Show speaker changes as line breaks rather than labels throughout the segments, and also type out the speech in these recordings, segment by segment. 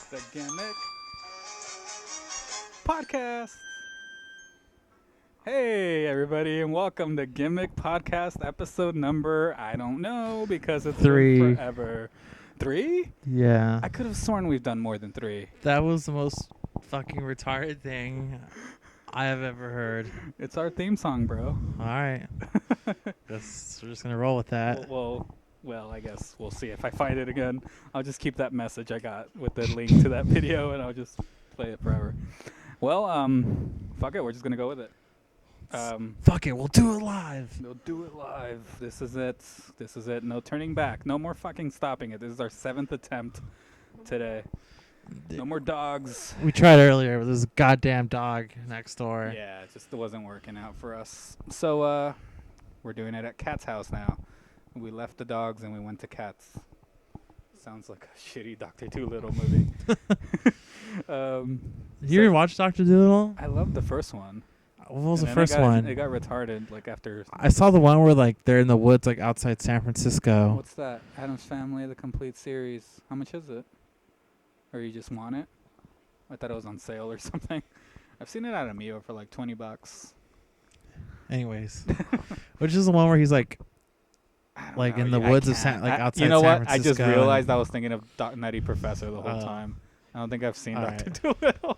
The Gimmick Podcast. Hey, everybody, and welcome to Gimmick Podcast episode number, I don't know, because it's
Three.
been forever. 3?
Yeah.
I could have sworn we've done more than 3.
That was the most fucking retarded thing I have ever heard.
It's our theme song, bro.
All right. We're just going to roll with that.
Well, I guess we'll see if I find it again. I'll just keep that message I got with the link to that video, and I'll just play it forever. Well, fuck it, we're just going to go with it.
Fuck it. We'll do it live.
We'll do it live. This is it. This is it. No turning back. No more fucking stopping it. This is our 7th attempt today. No more dogs.
We tried earlier with this goddamn dog next door.
Yeah, it just wasn't working out for us. So, we're doing it at Cat's house now. We left the dogs and we went to Cat's. Sounds like a shitty Dr. Dolittle movie.
You ever watch Dr. Dolittle?
I loved the first one.
What was
And
the
then
first one?
It got retarded, like, after...
I saw the one where like they're in the woods like outside San Francisco.
What's that? Addams Family, the complete series. How much is it? Or you just want it? I thought it was on sale or something. I've seen it at Amigo for like $20.
Anyways. Which is the one where he's like
I don't
like
know.
in the
Yeah, I
woods of
can't.
outside
You know
San
what? I just
Francisco
realized I was thinking of Nutty Professor the whole
Oh.
time. I don't think I've seen
All
Dr. Dolittle.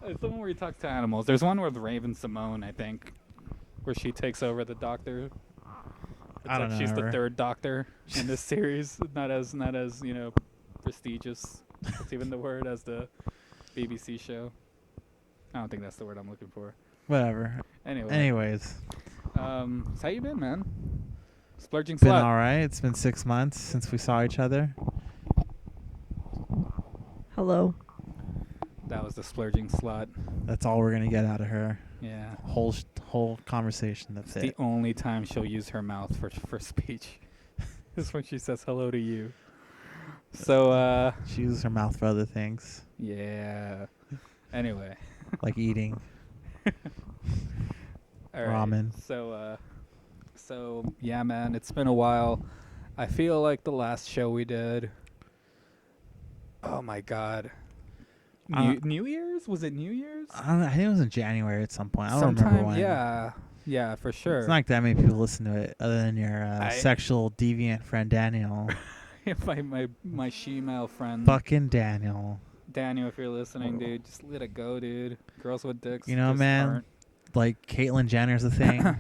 It's the one where he talks to animals. There's one with Raven Simone, I think, where she takes over the doctor. It's
I don't know
She's the
her.
third doctor in this series. Not as prestigious. It's even the word as the BBC show. I don't think that's the word I'm looking for.
Whatever.
Anyway.
Anyways.
So how you been, man? Splurging
Been
slut.
all right. It's been 6 months since we saw each other.
Hello.
That was the splurging slut.
That's all we're gonna get out of her.
Yeah.
Whole conversation. That's
It's
it.
the only time she'll use her mouth for speech. Is when she says hello to you. So,
She uses her mouth for other things,
yeah. Anyway.
like eating.
All right.
Ramen.
So yeah, man, it's been a while. I feel like the last show we did. Oh my God. New Year's? Was it New Year's?
I don't know. I think it was in January at some point. I don't remember when.
Yeah, for sure.
It's not like that many people listen to it, other than your
I-
sexual deviant friend Daniel.
my she-male friend
Fucking Daniel.
Daniel, if you're listening, dude, just let it go, dude. Girls with dicks.
You know,
just
man.
aren't-
Like Caitlyn Jenner's a thing.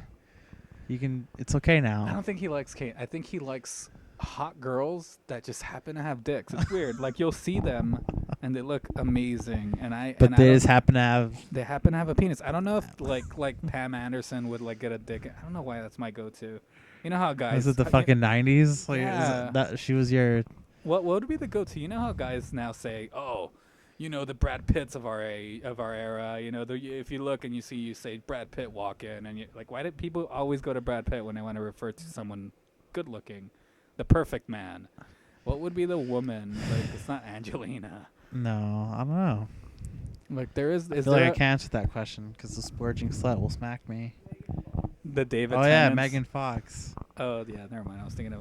You can. It's okay
I
now.
don't think he likes Kate. I think he likes hot girls that just happen to have dicks. It's weird. Like, you'll see them and they look amazing,
But they just happen to have.
they happen to have a penis. I don't know if like Pam Anderson would like get a dick. I don't know why that's my go-to. You know how guys.
Was it the fucking 90s? Like,
Yeah.
that she was your.
What would be the go-to? You know how guys now say, "Oh, you know the Brad Pitts of our era." You know, if you look and you say Brad Pitt walk in, and you like, why did people always go to Brad Pitt when they want to refer to someone good-looking, the perfect man? What would be the woman? Like, it's not Angelina.
No, I don't know.
Like, there is.
I
Is
feel like
there
I can't answer that question because the splurging slut will smack me.
the David?
Oh yeah,
Tennant's-
Megan Fox.
Oh yeah, never mind. I was thinking of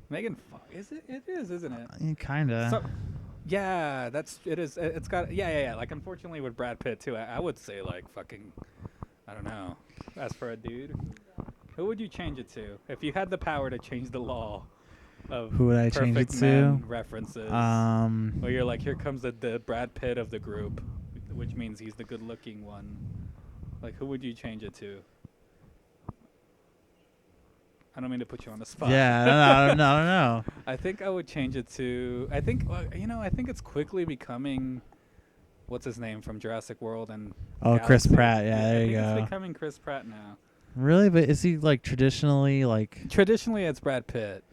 Megan Fox. Is it? It is, isn't it?
Kinda.
So, yeah, it is. It's got. Yeah. Like, unfortunately, with Brad Pitt too, I would say like fucking. I don't know. As for a dude, who would you change it to if you had the power to change the law of
Who would I change it
perfect
to?
man references? Or you're like, here comes the Brad Pitt of the group, which means he's the good-looking one. Like, who would you change it to? I don't mean to put you on the spot.
Yeah, I don't know.
I think I would change it to. I think I think it's quickly becoming. What's his name from Jurassic World and.
Oh, Chris
Galaxy.
Pratt. Yeah, there
I
you
think
go.
It's becoming Chris Pratt now.
Really, but is he like traditionally like?
Traditionally, it's Brad Pitt.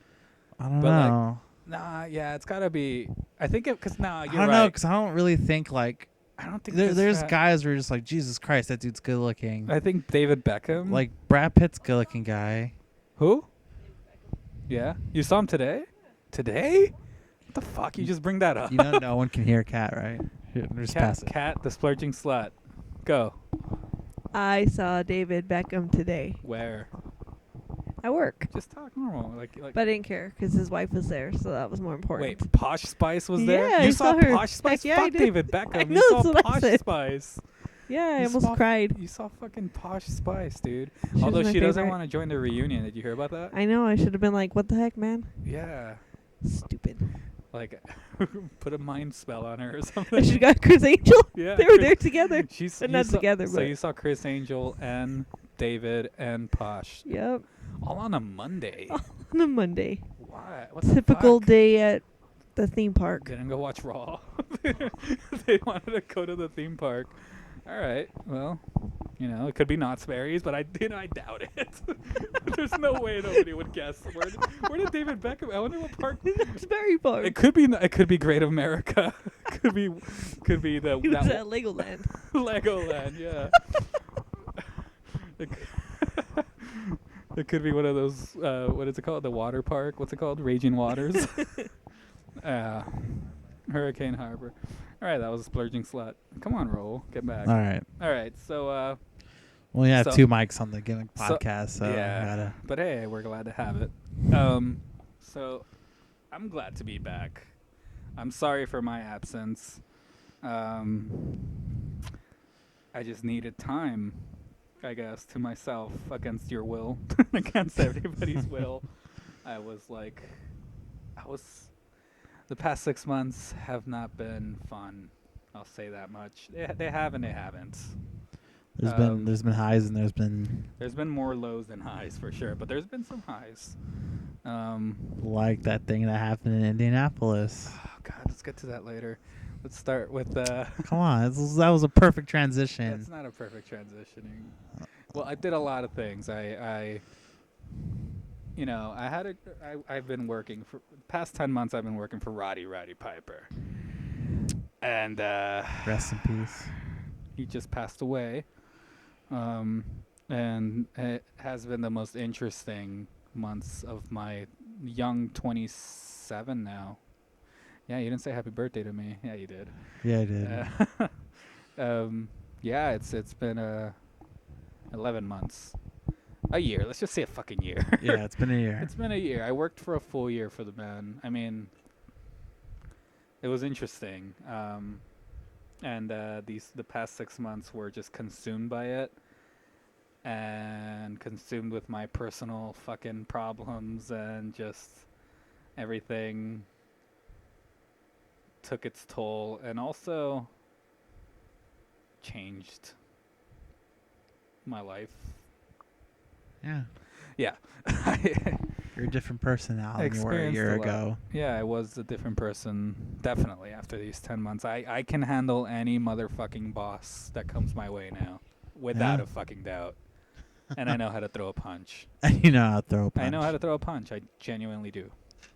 I don't
But, like,
know.
Nah, yeah, it's gotta be. I think it because
I
you're
don't
right.
know because I don't really think like.
I don't think
There's
Pratt-
guys who are just like, Jesus Christ, that dude's good looking.
I think David Beckham.
Like Brad Pitt's good looking guy.
who? Yeah, you saw him today. Today? What the fuck? You just bring that up.
You know, no one can hear Cat, right? Here, just pass it.
Cat, the splurging slut. Go.
I saw David Beckham today.
Where?
at work.
Just talk normal. Like.
But I didn't care because his wife was there, so that was more important.
Wait, Posh Spice was there?
Yeah,
You
I
saw
saw her.
Posh Spice?
Heck yeah, I
Fuck
did.
David Beckham.
I
You
know,
saw
that's what I
Posh
said.
Spice.
Yeah, I
You
almost
saw-
cried.
You saw fucking Posh Spice, dude.
She was
Although
my
she doesn't
favorite.
want to join the reunion. Did you hear about that?
I know. I should have been like, "What the heck, man?
Yeah.
Stupid."
Like, put a mind spell on her or
I
something.
should have got Chris Angel.
Yeah.
They were
Chris-
there together.
She's
They're
you
not
saw-
together,
So
but-
you saw Chris Angel and David and Posh
Yep.
all on a Monday.
On a Monday.
Why? What the
Typical
fuck?
day at the theme park.
Didn't go watch Raw. They wanted to go to the theme park. All right. Well, it could be Knott's Berries, but I doubt it. There's no way nobody would guess. Where did David Beckham? I wonder what park.
It's very far.
It could be Great America. could be the
He was
that
at Legoland.
Legoland. Yeah. It c- It could be one of those. What is it called? The water park. What's it called? Raging Waters. Hurricane Harbor. All right, that was a splurging slut. Come on, roll. Get back.
All right.
All right. So,
Well, you have
So-
2 mics on the Gimmick
so-
podcast, so
yeah.
gotta.
but hey, we're glad to have it. So I'm glad to be back. I'm sorry for my absence. I just needed time, I guess, to myself against your will, against everybody's will. The past 6 months have not been fun. I'll say that much. They have and they haven't.
There's been highs and there's been
There's been more lows than highs for sure, but there's been some highs.
like that thing that happened in Indianapolis.
Oh God, let's get to that later. Let's start with
Come on, that was a perfect transition.
That's not a perfect transitioning. Well, I did a lot of things. I've been working for the past 10 months. I've been working for Roddy Piper, and
Rest in peace.
he just passed away. And it has been the most interesting months of my young 27 now. Yeah, you didn't say happy birthday to me. Yeah, you did.
Yeah, I did.
Yeah, it's been 11 months. A year. Let's just say a fucking year.
Yeah, it's been a year.
It's been a year. I worked for a full year for the band. I mean, it was interesting. And the past 6 months were just consumed by it, and consumed with my personal fucking problems, and just everything took its toll, and also changed my life.
Yeah.
Yeah.
You're a different person now than you were a
Experienced
year
a lot.
ago.
Yeah, I was a different person, definitely, after these 10 months. I can handle any motherfucking boss that comes my way now, without
Yeah.
a fucking doubt. And I know how to throw a punch.
And you know how to throw a punch.
I know how to throw a punch. I genuinely do.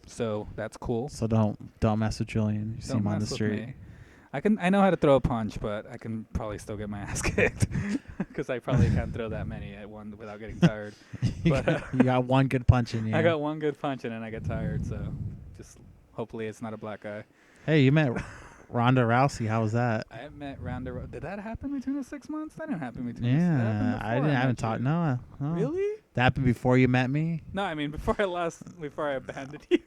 So that's cool.
So don't mess with Julian. You see
Don't
him on the
mess with
street.
me. I know how to throw a punch, but I can probably still get my ass kicked because I probably can't throw that many at one without getting tired.
you,
But,
got, you got one good punch in you.
I got one good punch and then I get tired. So just hopefully it's not a black guy.
Hey, you met Ronda Rousey. How was that?
I met Ronda. Did that happen between the 6 months? That didn't happen between. That happened
Yeah,
before
I haven't
met
talked.
you.
No, no.
Really?
That happened before you met me.
No, I mean before I abandoned you.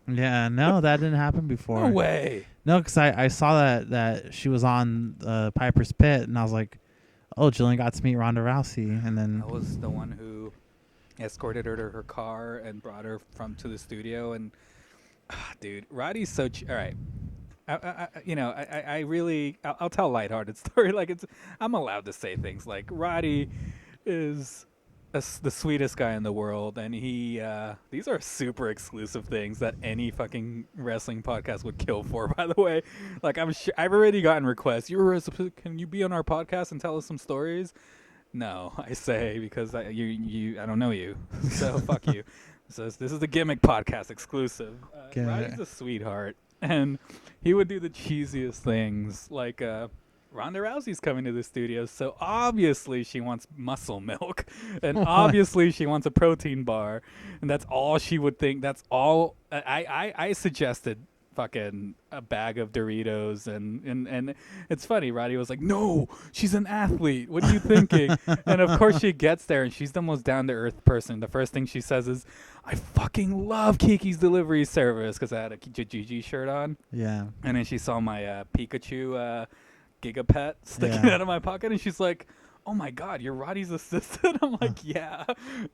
Yeah, no, that didn't happen before.
No way.
No, because I saw that she was on Piper's Pit, and I was like, oh, Jillian got to meet Ronda Rousey, and then
I was the one who escorted her to her car and brought her to the studio. And dude, Roddy's so all right. I really I'll tell a lighthearted story. Like I'm allowed to say things like Roddy is the sweetest guy in the world, and he these are super exclusive things that any fucking wrestling podcast would kill for. By the way, like I'm sure I've already gotten requests. Can you be on our podcast and tell us some stories? No, I say because I don't know you, so fuck you. So this is the Gimmick podcast exclusive.
Get
Roddy's
it.
a sweetheart, and he would do the cheesiest things like Ronda Rousey's coming to the studio, so obviously she wants muscle milk, and obviously she wants a protein bar, and that's all she would think. That's all I suggested fucking a bag of Doritos, and it's funny. Roddy was like, "No, she's an athlete. What are you thinking?" And of course she gets there, and she's the most down to earth person. The first thing she says is, "I fucking love Kiki's delivery service," because I had a Kijiji shirt on,
Yeah.
and then she saw my Pikachu Gigapet sticking
Yeah.
out of my pocket, and she's like, "Oh my God, you're Roddy's assistant?" I'm like, "Yeah."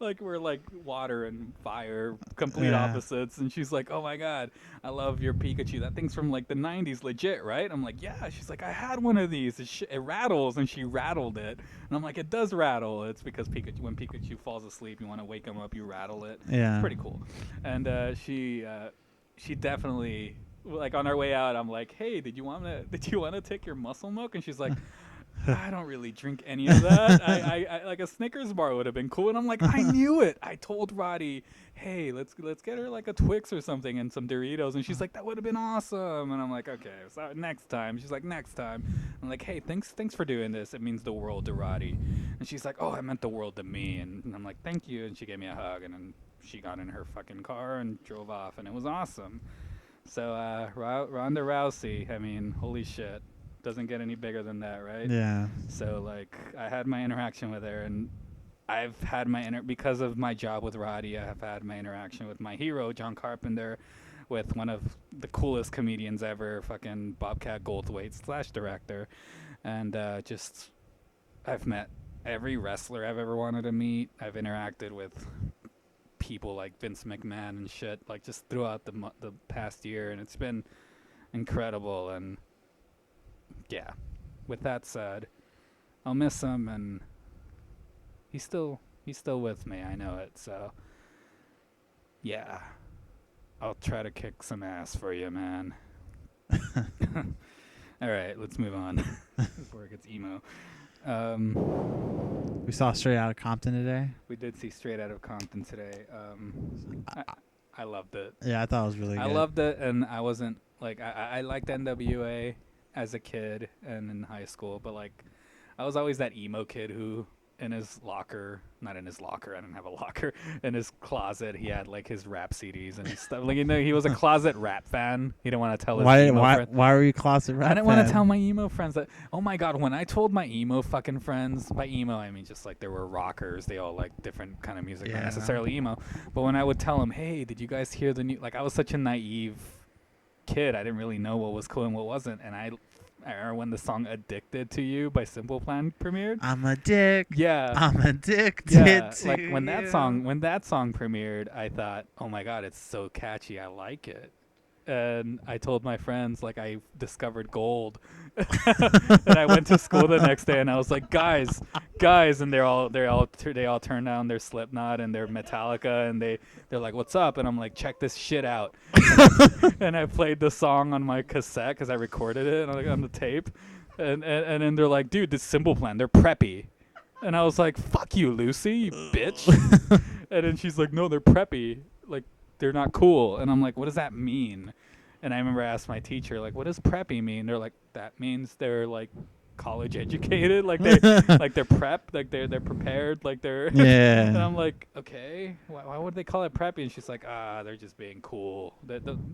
Like, we're like water and fire, complete
Yeah.
opposites. And she's like, "Oh my God, I love your Pikachu. That thing's from like the 90s, legit, right?" I'm like, "Yeah." She's like, "I had one of these. It rattles." And she rattled it. And I'm like, "It does rattle. It's because when Pikachu falls asleep, you want to wake him up, you rattle it."
Yeah.
It's pretty cool. And she definitely, like, on our way out, I'm like, "Hey, did you want to take your muscle milk?" And she's like, "I don't really drink any of that. I like a Snickers bar would have been cool." And I'm like, "I knew it. I told Roddy, hey, let's get her like a Twix or something and some Doritos." And she's like, "That would have been awesome." And I'm like, "Okay, so next time." She's like, "Next time." I'm like, "Hey, thanks for doing this. It means the world to Roddy." And she's like, "Oh, I meant the world to me." And I'm like, "Thank you." And she gave me a hug, and then she got in her fucking car and drove off, and it was awesome. So Ronda Rousey, I mean, holy shit. Doesn't get any bigger than that, right?
Yeah.
So, like, I had my interaction with her, and I've had because of my job with Roddy, I have had my interaction with my hero, John Carpenter, with one of the coolest comedians ever, fucking Bobcat Goldthwait / director. And just, I've met every wrestler I've ever wanted to meet. I've interacted with people like Vince McMahon and shit, like, just throughout the past year, and it's been incredible. And yeah, with that said, I'll miss him, and he's still with me. I know it. So yeah, I'll try to kick some ass for you, man. All right, let's move on before it gets emo.
We saw Straight Outta Compton today.
We did see Straight Out of Compton today. I loved it.
Yeah, I thought it was really good.
I loved it, and I wasn't like I liked NWA as a kid and in high school, but like I was always that emo kid who in his locker, not in his locker, I didn't have a locker, in his closet he had like his rap CDs and his stuff. Like, you know, he was a closet rap fan. He didn't want to tell his emo friends.
Why were you closet rap?
I didn't want to tell my emo friends that. Oh my God, when I told my emo fucking friends, by emo I mean just like there were rockers, they all like different kind of music, not
Yeah.
necessarily emo. But when I would tell them, "Hey, did you guys hear the new?" Like, I was such a naive kid, I didn't really know what was cool and what wasn't. And I remember when the song "Addicted to You" by Simple Plan premiered.
I'm addicted.
Yeah.
I'm addicted
Yeah,
to
like when that
you.
song premiered, I thought, "Oh my God, it's so catchy. I like it." And I told my friends, like, I discovered gold. And I went to school the next day, and I was like, guys, and they all turned down their Slipknot and their Metallica, and they're like, "What's up?" And I'm like, "Check this shit out." And I played the song on my cassette because I recorded it on the tape, and then they're like, "Dude, this Simple Plan, they're preppy." And I was like, "Fuck you, Lucy, you bitch." And then she's like, "No, they're preppy. Like, they're not cool." And I'm like, "What does that mean?" And I remember I asked my teacher, like, "What does preppy mean?" They're like, "That means they're like college educated, like they're prepped, like they're prepared, like they're."
Yeah.
And I'm like, "Okay, why would they call it preppy?" And she's like, "They're just being cool.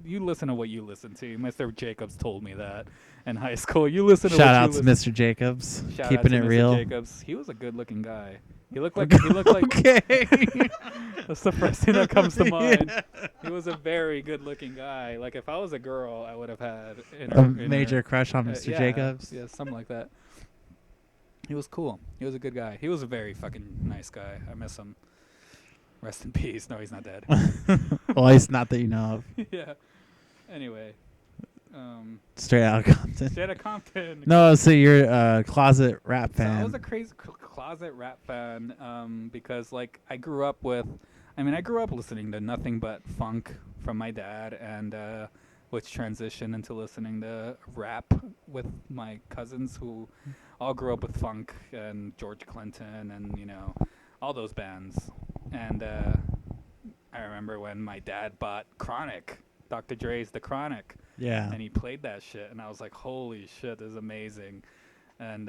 You listen to what you listen to." Mr. Jacobs told me that in high school. You listen to
Shout
what
out
you
to
listen.
Mr. Jacobs,
Shout
keeping
out
it
to Mr.
real.
Jacobs. He was a good-looking guy. He looked like
Okay.
That's the first thing that comes to mind. He was a very good-looking guy. Like, if I was a girl, I would have had
A major crush on Mr.
yeah,
Jacobs.
Yeah, something like that. He was cool. He was a good guy. He was a very fucking nice guy. I miss him. Rest in peace. No, he's not dead.
Well, at least not that you know of.
Yeah. Anyway.
Straight Outta Compton.
Straight Outta Compton.
No, so you're a closet rap
So I
fan.
was a crazy closet rap fan because, like, I grew up listening to nothing but funk from my dad, and which transitioned into listening to rap with my cousins who all grew up with funk and George Clinton and, you know, all those bands. And I remember when my dad bought Chronic, Dr. Dre's The Chronic.
Yeah.
And he played that shit, and I was like, "Holy shit, this is amazing!" And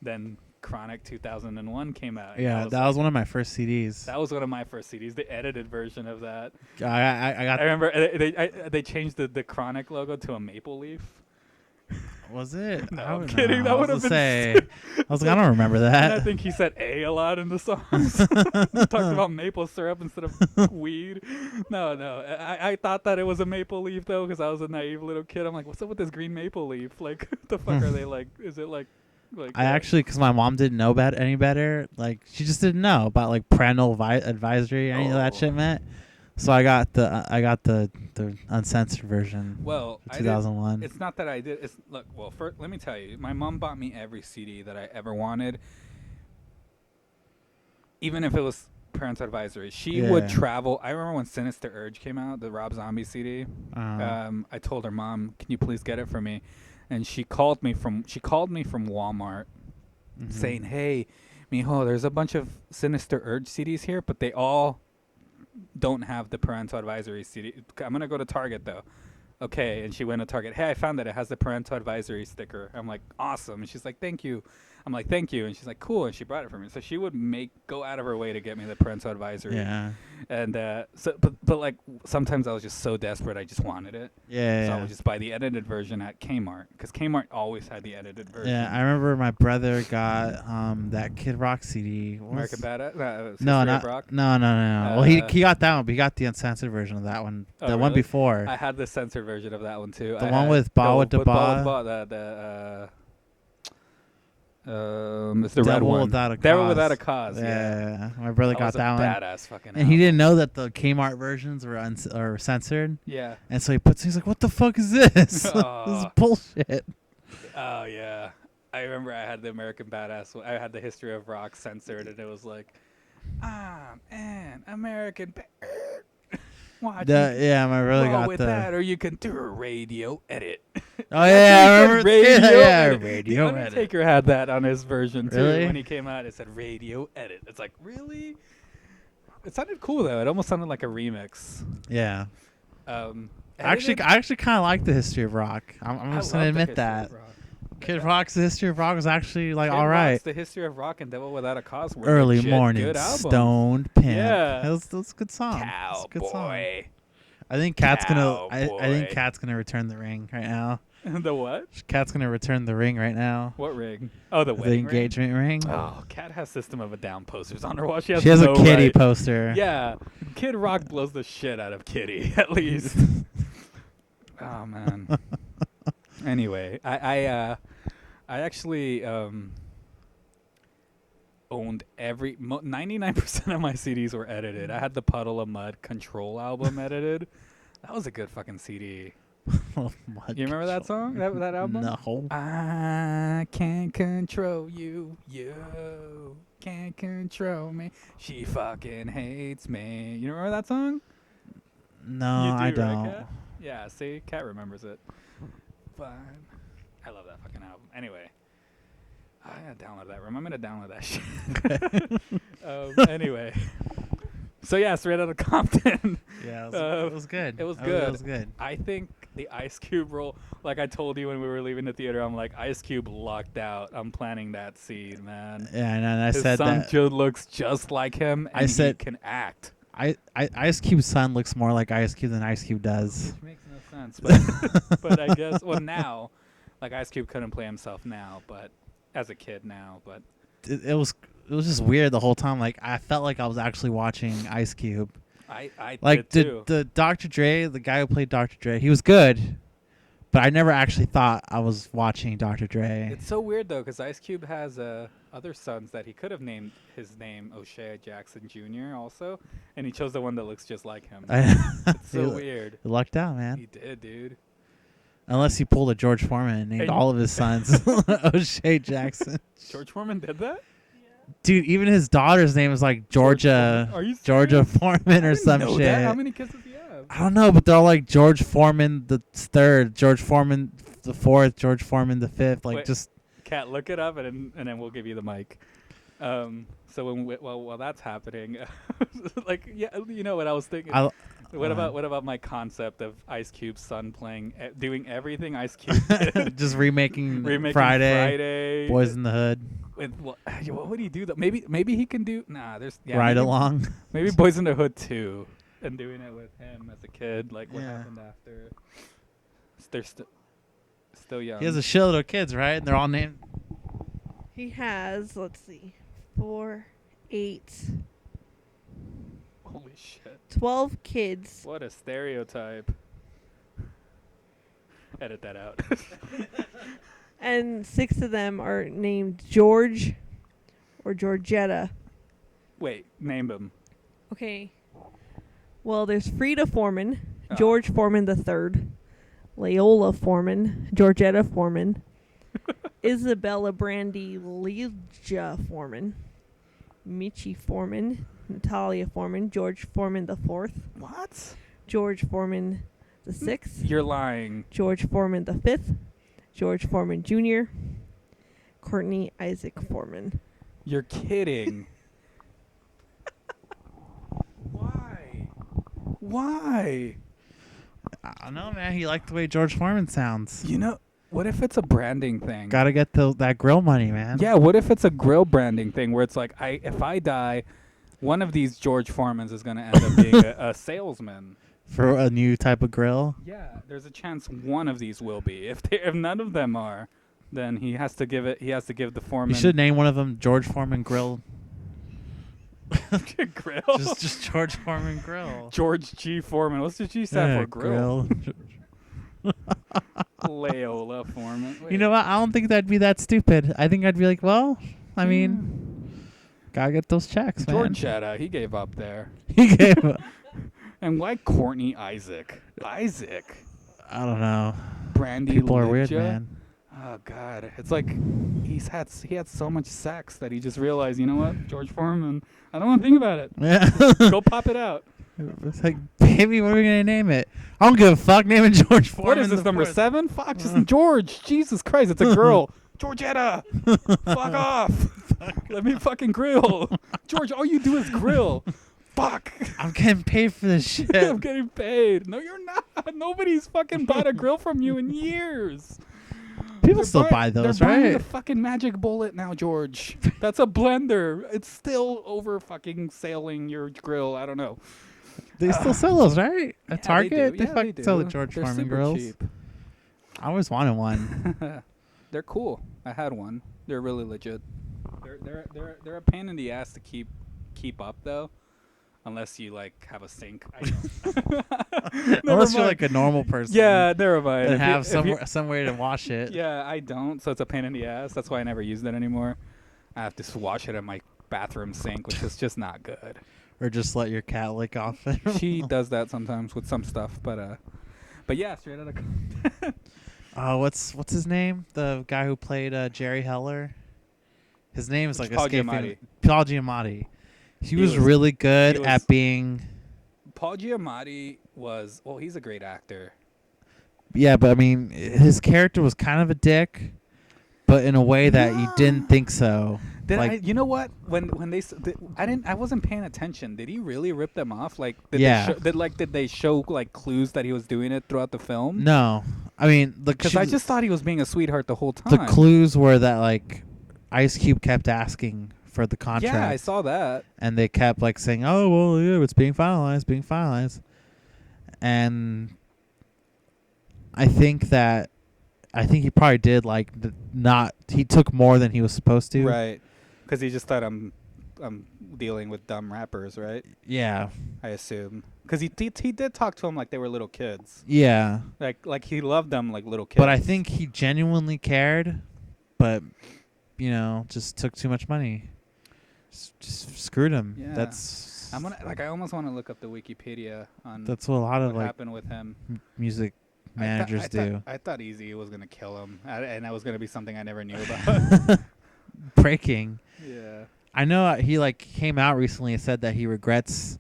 then Chronic 2001 came out.
Yeah, that was one of my first CDs.
That was one of my first CDs, the edited version of that.
I got.
I remember they changed the Chronic logo to a maple leaf.
Was it?
No,
I
I'm
don't
kidding.
know.
That
I was
would have
gonna
been
say. I was like, I don't remember
And I
that.
think he said A lot in the songs. Talked about maple syrup instead of weed. No. I thought that it was a maple leaf though, because I was a naive little kid. I'm like, what's up with this green maple leaf? Like, what the fuck are they like? Is it like?
I actually, because my mom didn't know about any better. Like, she just didn't know about like parental advisory, any of that
Oh.
shit meant. So I got the uncensored version.
Well,
of 2001.
It's not that I did. It's look. Well, first, let me tell you, my mom bought me every CD that I ever wanted, even if it was parental advisory. She would
Yeah.
travel. I remember when Sinister Urge came out, the Rob Zombie CD. I told her, Mom, can you please get it for me? And she called me from Walmart, saying, "Hey, mijo, there's a bunch of Sinister Urge CDs here, but they all don't have the parental advisory CD. I'm gonna go to Target though." Okay, and she went to Target. Hey, I found that it has the parental advisory sticker. I'm like, awesome. And she's like, thank you. I'm like, thank you. And she's like, cool. And she brought it for me. So she would go out of her way to get me the parental advisory.
Yeah.
And but like sometimes I was just so desperate, I just wanted it.
Yeah.
So I would just buy the edited version at Kmart, because Kmart always had the edited version.
Yeah, I remember my brother got that Kid Rock CD.
American Badass.
No,
History
not
of Rock.
no. Well, he got that one, but he got the uncensored version of that one.
Oh,
The one
really?
before.
I had the censored version of that one too.
The
I
one
had
with Ba with the
with Ba
Ba.
it's the red
Devil
one.
Without a
Devil
Cause.
Without a Cause. Yeah.
Yeah, my brother got
was
that
a
one.
Badass fucking.
And he
album.
didn't know that the Kmart versions were or censored.
Yeah.
And so he's like, what the fuck is this? This is
Aw.
bullshit.
Oh yeah. I remember I had the American Badass. I had the History of Rock censored, and it was like, I'm an American. Watch
Yeah, my brother
roll
got
with
the.
that, or you can do a radio edit.
Oh yeah, I remember.
radio
Yeah,
edit.
radio
The
edit.
Undertaker had that on his version too.
Really?
When he came out, it said radio edit. It's like, really? It sounded cool though. It almost sounded like a remix.
Yeah.
Um,
I actually kind of like the History of Rock. I'm just gonna admit that. Kid Rock's The History of Rock was actually like all right.
The History of Rock and Devil Without a Cause were
Early
legit
morning,
good albums.
stoned pimp.
Yeah.
That was a good song. That's a good song.
Cowboy.
I think Cat's gonna. I think
Cowboy.
Cat's gonna return the ring right now.
The what?
Cat's gonna return the ring right now.
What ring? Oh, the
The
wedding ring?
engagement ring.
Oh, Cat has System of a Down posters on her wall. She has
a Kitty
right.
poster.
Yeah, Kid Rock blows the shit out of Kitty, at least. Oh man. Anyway, I actually owned 99% of my CDs were edited. I had the Puddle of Mud Control album edited. That was a good fucking CD.
Oh,
You remember that song? That album?
No.
I can't control you. You can't control me. She fucking hates me. You remember that song?
No,
You do,
I
right,
don't.
Kat? Yeah, see? Kat remembers it. Fine. I love that fucking album. Anyway. I gotta download that. Remind me to download that shit. Anyway. So yeah, Straight Outta Compton.
Yeah,
Uh,
it was good.
it was
It
good.
was good.
I think the Ice Cube role, like I told you when we were leaving the theater, I'm like, Ice Cube lucked out. I'm planting that seed, man.
Yeah, and I
His
said
son
that.
looks just like him, and he can act.
Ice Cube's son looks more like Ice Cube than Ice Cube does.
Which makes no sense, but I guess, well, now, like Ice Cube couldn't play himself now, but as a kid now, but
It was just weird the whole time. Like I felt like I was actually watching Ice Cube.
I
Like
did too.
the Dr. Dre, the guy who played Dr. Dre, he was good, but I never actually thought I was watching Dr. Dre.
It's so weird though, because Ice Cube has other sons that he could have named his name O'Shea Jackson Jr. also, and he chose the one that looks just like him. It's so
He
weird.
lucked out, man.
He did, dude.
Unless he pulled a George Foreman and named
And-
all of his sons O'Shea Jackson.
George Foreman did that?
Dude, even his daughter's name is like Georgia
Are you
Georgia
serious?
Foreman
I
or
didn't
some
know
shit.
that. How many kids does he have?
I don't know, but they're all like George Foreman the third, George Foreman the fourth, George Foreman the fifth. Like
Wait.
just
Kat, look it up, and then we'll give you the mic. So while that's happening, like yeah, you know what I was thinking. What about my concept of Ice Cube's son doing everything Ice Cube did?
just remaking
Remaking
Friday,
Friday,
Boys in the Hood.
What would he do though? Maybe he can do. Nah, there's
Ride
maybe,
along.
Maybe Boys in the Hood 2, and doing it with him as a kid, like what
Yeah.
happened after. They're still young.
He has a shitload of kids, right? And they're all named.
He has, let's see, 4, 8,
Holy shit!
12 kids.
What a stereotype. Edit that out.
And 6 of them are named George or Georgetta.
Wait, name him.
Okay. Well, there's Frida Foreman,
Oh.
George Foreman III, Leola Foreman, Georgetta Foreman, Isabella Brandy Leja Foreman, Michi Foreman, Natalia Foreman, George Foreman IV,
What?
George Foreman VI,
You're lying.
George Foreman V, George Foreman Jr., Courtney Isaac Foreman.
You're kidding. Why? Why?
I don't know, man. He liked the way George Foreman sounds.
You know, what if it's a branding thing?
Gotta get that grill money, man.
Yeah, what if it's a grill branding thing where it's like, if I die, one of these George Foremans is going to end up being a salesman.
For a new type of grill.
Yeah, there's a chance one of these will be. If none of them are, then he has to give the foreman.
You should name one of them George Foreman Grill.
grill.
just George Foreman Grill.
George G. Foreman. What's the G stand for? Grill. Leola Foreman.
You know what? I don't think that'd be that stupid. I think I'd be like, well, I mean, gotta get those checks, man.
Georgetta, he gave up there.
He gave up.
And why Courtney Isaac? Isaac.
I don't know.
Brandy
People are weird,
Lidja?
man.
Oh God, it's like he had so much sex that he just realized, you know what, George Foreman, I don't want to think about it.
Yeah.
Go pop it out.
It's like, baby, what are we gonna name it? I don't give a fuck. Name it George Foreman.
What is this,
the
number
fourth.
7? Fuck, just George. Jesus Christ, it's a girl. Georgetta, fuck off. Let me fucking grill. George, all you do is grill. Fuck.
I'm getting paid for this shit.
I'm getting paid. No, you're not. Nobody's fucking bought a grill from you in years.
People
They're
still
buy-
buy those,
they're buying
right?
the fucking Magic Bullet now, George. That's a blender. It's still over fucking sailing your grill. I don't know.
They still sell those, right?
Yeah,
At Target,
they
fucking
do.
sell the George
They're
Foreman
super
grills.
cheap.
I always wanted one.
They're cool. I had one. They're really legit. They're a pain in the ass to keep up though, unless you like have a sink.
Unless you're like a normal person.
Yeah, never mind.
And
If you-
have
if you-
some way to wash it.
Yeah, I don't, so it's a pain in the ass. That's why I never use it anymore. I have to wash it in my bathroom sink, which is just not good.
Or just let your cat lick off it.
She does that sometimes with some stuff, but yeah, straight out of.
What's his name? The guy who played Jerry Heller. His name is like
Paul
escaping.
Giamatti.
Paul Giamatti. He was
was-
really good
he was-
at being.
Paul Giamatti he's a great actor.
Yeah, but I mean, his character was kind of a dick, but in a way that you didn't think so.
You know what? When they I wasn't paying attention. Did he really rip them off? Like
Yeah.
did they show like clues that he was doing it throughout the film?
No, I mean,
Because I just thought he was being a sweetheart the whole time.
the clues were that like Ice Cube kept asking for the contract.
Yeah, I saw that.
And they kept like saying, "Oh well, yeah, it's being finalized," and I think he probably did like he took more than he was supposed to.
Right. Because he just thought I'm dealing with dumb rappers, right?
Yeah.
I assume. Because he did talk to them like they were little kids.
Yeah.
Like he loved them like little kids.
But I think he genuinely cared, but just took too much money. Just screwed him.
Yeah.
That's
I almost want to look up the Wikipedia on
that's what a lot of
what
like
happened with him.
music managers do.
I thought Easy was gonna kill him, and that was gonna be something I never knew about.
Breaking.
Yeah.
I know he like came out recently and said that he regrets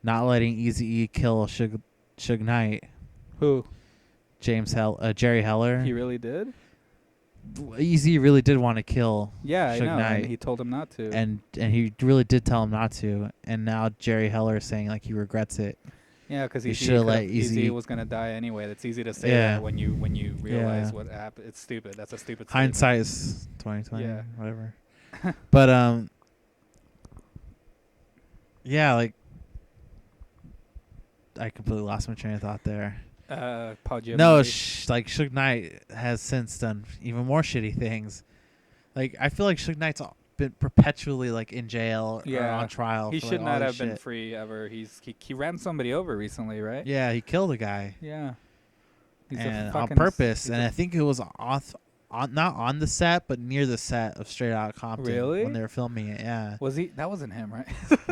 not letting Eazy-E kill Suge Knight.
Who?
Jerry Heller.
He really did?
Eazy really did want to kill
Yeah,
Suge
I know.
Knight.
And he told him not to.
and he really did tell him not to, and now Jerry Heller is saying like he regrets it.
yeah, because
you shoulda let
Easy
Eazy-
was gonna die anyway. That's easy to say
Yeah.
that when you realize
Yeah.
what happened. It's stupid. That's a stupid.
Hindsight is 2020.
Yeah.
Whatever. But yeah, like I completely lost my train of thought there.
Paul
No,
Giamatti.
like Suge Knight has since done even more shitty things. Like I feel like Suge Knight's been perpetually like in jail or
Yeah.
on trial.
He
for,
should
like, all
not
this
have been
shit.
free ever. He ran somebody over recently, right?
Yeah, he killed a guy.
Yeah. He's
and
a
on
fucking
purpose.
he's
And
a
I think it was not on the set, but near the set of Straight Outta Compton
Really?
when they were filming it. Yeah.
Was he? That wasn't him, right?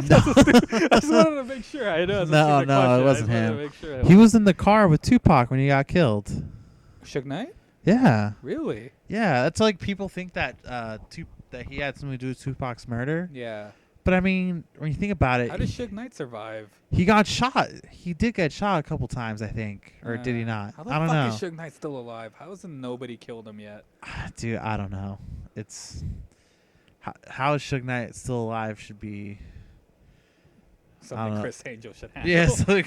No.
I just wanted to make sure. I know. It's a
No,
stupid
no, it
question.
wasn't
I just wanted
him.
to make sure it
He was in the car with Tupac when he got killed.
Suge Knight?
Yeah.
Really?
Yeah, that's like people think that that he had something to do with Tupac's murder.
Yeah.
But I mean, when you think about it,
How did Suge Knight survive?
he got shot. He did get shot a couple times, I think, or did he not?
How the
I don't
fuck
know.
is Suge Knight still alive? How hasn't nobody killed him yet?
Dude, I don't know. It's how is Suge Knight still alive should be.
Something
know.
Chris Angel should handle.
Yeah, so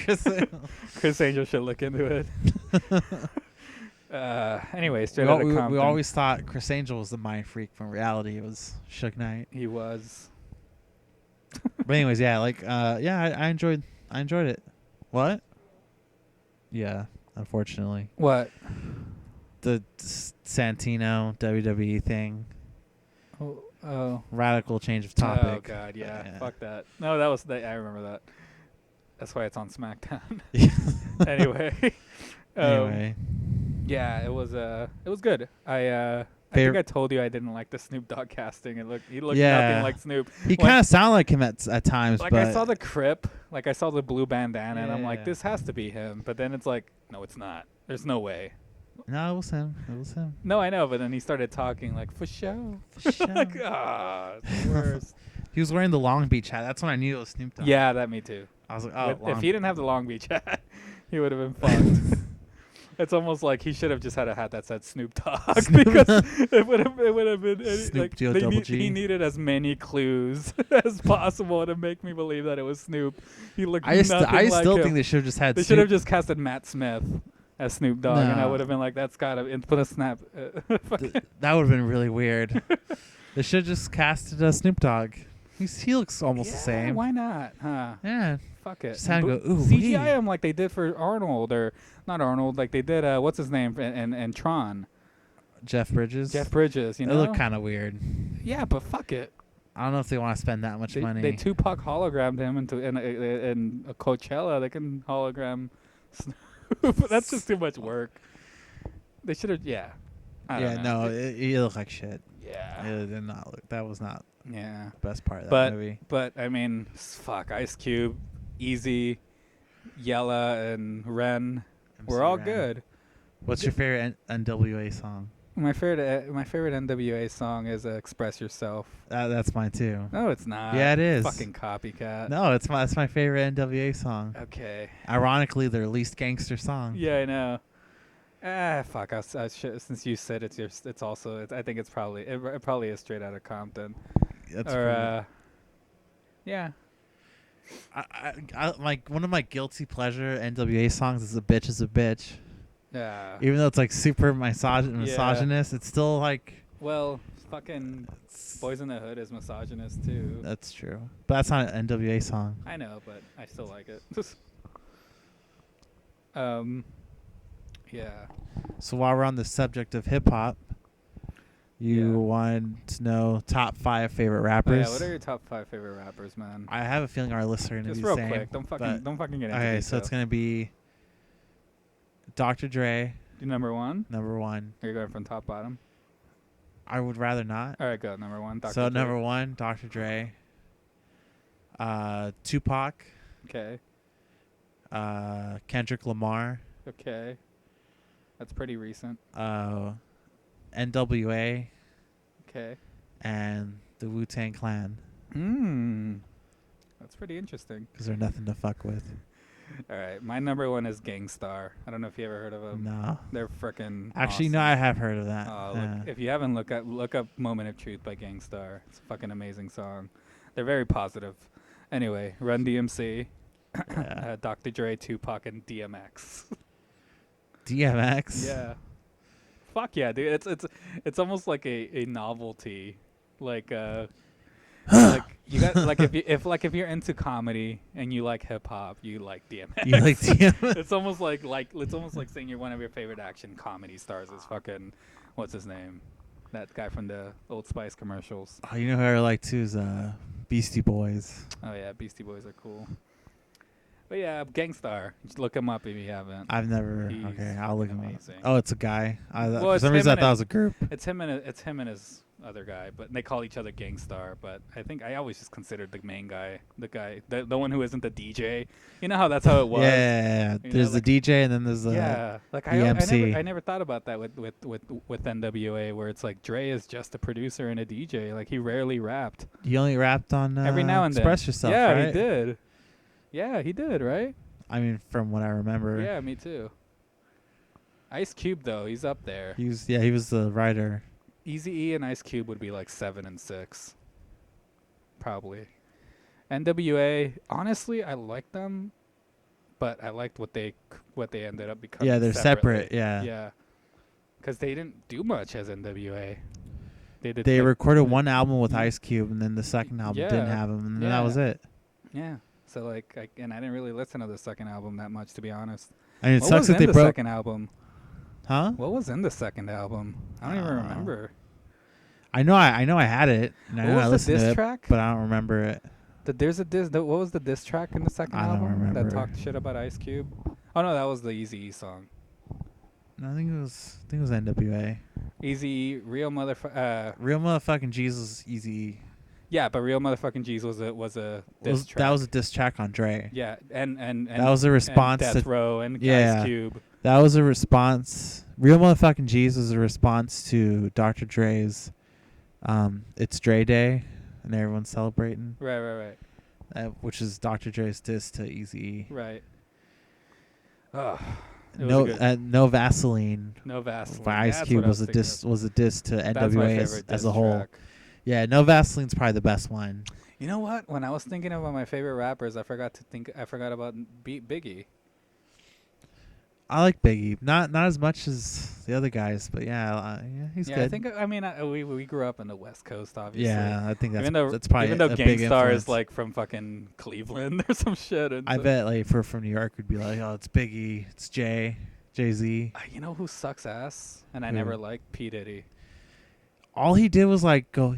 Chris Angel should look into it. Anyway, Straight
we,
Outta
we
Compton.
always thought Chris Angel was the mind freak. From reality, it was Suge Knight.
He was.
But anyways, yeah, like yeah, I enjoyed it. What? Yeah, unfortunately,
What?
the Santino WWE thing.
Oh.
Radical change of
Oh
topic.
God, yeah. Fuck that. No, that was. I remember that. That's why it's on SmackDown. Anyway.
Anyway,
Yeah, it was good. I think I told you I didn't like the Snoop Dogg casting. He looked
Yeah.
nothing like Snoop.
he kind of sounded like him at times,
Like
but
I saw the Crip, like I saw the blue bandana, and I'm like,
Yeah.
this has to be him. But then it's like, no, it's not. There's no way.
no, it was him. It was him.
No, I know. But then he started talking like, for show.
For sure.
Like, it's the worst.
He was wearing the Long Beach hat. That's when I knew it was Snoop Dogg.
Yeah, that me too.
I was like, oh,
If he didn't have the Long Beach hat, he would have been fucked. It's almost like he should have just had a hat that said Snoop Dogg because it would have been
Snoop
like
Dogg double G.
he needed as many clues as possible to make me believe that it was Snoop. He looked
I
nothing like
still
him.
think they should have just had.
They should have just casted Matt Smith as Snoop Dogg, and I
No.
would have been like, that's gotta put a snap.
That would have been really weird. They should have just casted Snoop Dogg. He looks almost the same.
Why not? Huh?
Yeah.
Fuck it.
Just had to go, ooh,
CGI
wee.
him like they did for Arnold, or not Arnold, like they did. What's his name? And Tron.
Jeff Bridges.
Jeff Bridges. You
It
know.
looked kind of weird.
Yeah, but fuck it.
I don't know if they want to spend that much money.
They Tupac hologrammed him in a Coachella. They can hologram Snoop. That's just too much work. They should have. Yeah. I don't know.
no, it looked like shit.
Yeah.
It did not look. That was not
Yeah.
the best part of that movie.
But I mean, fuck, Ice Cube, Easy, Yella, and Ren. We're all
Ren.
good.
What's your favorite NWA song?
My favorite NWA song is "Express Yourself."
That's mine too.
No, it's not.
Yeah, it is.
Fucking copycat.
No, that's my favorite NWA song.
Okay.
Ironically, their least gangster song.
Yeah, I know. Fuck. Since you said it's also. I think it's probably it probably is Straight Outta Compton.
That's
Or yeah.
I like one of my guilty pleasure NWA songs is "A Bitch Is a Bitch."
Yeah.
Even though it's like super misogynist, it's still like.
Well, fucking Boys in the Hood is misogynist too.
That's true, but that's not an NWA song.
I know, but I still like it. Yeah.
So while we're on the subject of hip hop, you
Yeah.
wanted to know top 5 favorite
Oh,
rappers.
yeah. What are your top 5 favorite rappers, man?
I have a feeling our lists are gonna
Just
be
real
the same.
quick. Don't
but-
fucking get into
Okay,
detail.
so it's gonna be Dr. Dre,
Do number 1.
number 1.
Are you going from top bottom?
I would rather not.
All right, go number 1. Dr.
So
Dre.
number 1, Dr. Dre. Tupac,
Okay.
Kendrick Lamar,
Okay. That's pretty recent.
NWA,
Okay.
and the Wu-Tang Clan,
That's pretty interesting.
because they're nothing to fuck with.
All right, my number 1 is Gangstar. I don't know if you ever heard of them.
No.
They're freaking.
Actually,
awesome.
no, I have heard of that.
Look, if you haven't, look up "Moment of Truth" by Gangstar. It's a fucking amazing song. They're very positive. Anyway, Run DMC,
Yeah.
Dr. Dre, Tupac, and DMX.
DMX.
Yeah. Fuck yeah, dude. It's almost like a novelty Like like you got like if you're into comedy and you like hip hop, you like DMX.
You like DMX?
It's almost like it's almost like saying you're one of your favorite action comedy stars is fucking what's his name? That guy from the Old Spice commercials.
Oh, you know who I like too is Beastie Boys.
Oh yeah, Beastie Boys are cool. But yeah, Gangstar. Just look him up if you haven't.
I've never.
He's
Okay, I'll look him up.
amazing.
Oh, it's a guy.
Well,
For
it's
some
him
reason, I
and
thought it was a group.
It's him and his other guy, but they call each other Gangstar. But I think I always just considered the main guy, the one who isn't the DJ. You know how that's how it was.
Yeah,
You know,
there's
like-
the DJ and then there's the
Yeah, like
the
I
MC.
never thought about that with NWA, where it's like Dre is just a producer and a DJ. Like he rarely rapped.
You only rapped on
Every now and then.
Express Yourself,
Yeah,
right?
he did. Yeah, he did. Right.
I mean, from what I remember.
Yeah, me too. Ice Cube though, he's up there.
He was the writer.
Eazy-E and Ice Cube would be like 7 and 6, probably. NWA, honestly, I liked them, but I liked what they ended up becoming.
Yeah, they're separate.
separately.
Yeah.
Yeah, because they didn't do much as NWA. They did.
They
like-
recorded one album with Ice Cube, and then the second album didn't
Yeah,
have him, and then
yeah.
that was it.
Yeah. So like, I didn't really listen to the second album that much, to be honest.
I mean, it
What
sucks
was
that
in
they
the
broke.
second album?
Huh?
What was in the second album? I don't even remember.
I know I had it, and I
What
know I
was the
listened to
diss
it,
track?
but I don't remember it.
There's a diss. What was the diss track in the second
I don't
album that
remember.
talked shit about Ice Cube? Oh no, that was the Eazy-E song.
No, I think it was NWA.
Eazy-E, real motherfucker.
Real motherfucking Jesus, Easy.
Yeah, but real motherfucking G's was a diss track.
That was a diss track on Dre.
Yeah, and
That was a response
and Death
to
Row and
yeah.
Ice Cube.
That was a response. Real motherfucking G's was a response to Dr. Dre's It's Dre Day, and everyone's celebrating,
Right.
which is Dr. Dre's diss to Eazy-E.
Right. Ugh.
No Vaseline
No Vaseline.
by Ice
That's
Cube
what I
was a
thinking
diss to
of. That's my
NWA
favorite
as
diss
a whole.
track.
Yeah, No Vaseline's probably the best one.
You know what? When I was thinking about my favorite rappers, I forgot about Biggie.
I like Biggie, not as much as the other guys, but yeah, he's
Yeah,
good.
I think we grew up in the West Coast, obviously.
Yeah, I think
Even
that's probably
though
a big
Gangstar
influence.
is like from fucking Cleveland or some shit. And
I
so-
bet like for from New York would be like, oh, it's Biggie, it's Jay-Z.
You know who sucks ass? And I
Who?
never liked P. Diddy.
All he did was like go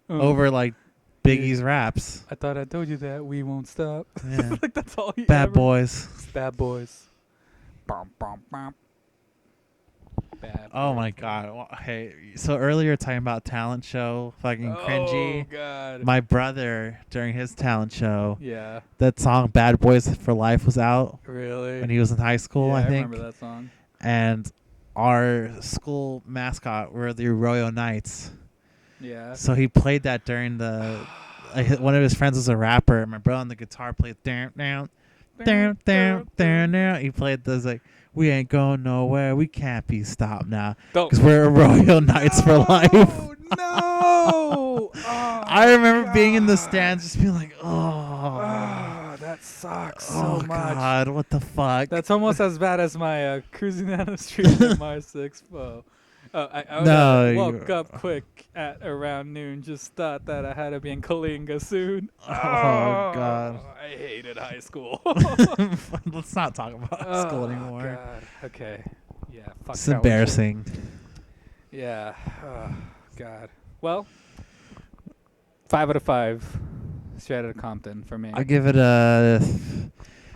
over like Biggie's raps.
I thought I told you that we won't stop.
Yeah.
Like that's all he
Bad
ever-
Boys.
Bad boys. Bum, bum, bum. Bad
Oh
boys.
my God. Well, hey, so earlier talking about talent show, fucking cringy.
Oh god.
My brother during his talent show,
Yeah.
that song "Bad Boys for Life" was out
Really.
when he was in high school,
yeah,
I think.
remember that song.
And our school mascot were the Arroyo Knights.
Yeah.
So he played that during the. One of his friends was a rapper. And my brother on the guitar played down. He played those like, we ain't going nowhere. We can't be stopped now
Don't.
because we're Arroyo Knights for life.
No.
I remember being in the stands, just being like,
Oh, that sucks so
oh
much.
God, what the fuck?
That's almost as bad as my cruising down the street in my 6'4". I
No,
woke
you-
up quick at around noon. Just thought that I had to be in Kalinga soon.
Oh, God.
I hated high school.
Let's not talk about school anymore.
God. Okay. Yeah. Fuck
It's
that one.
embarrassing.
Yeah. Oh, God. Well, 5 out of 5. Straight out of Compton for me.
I give it a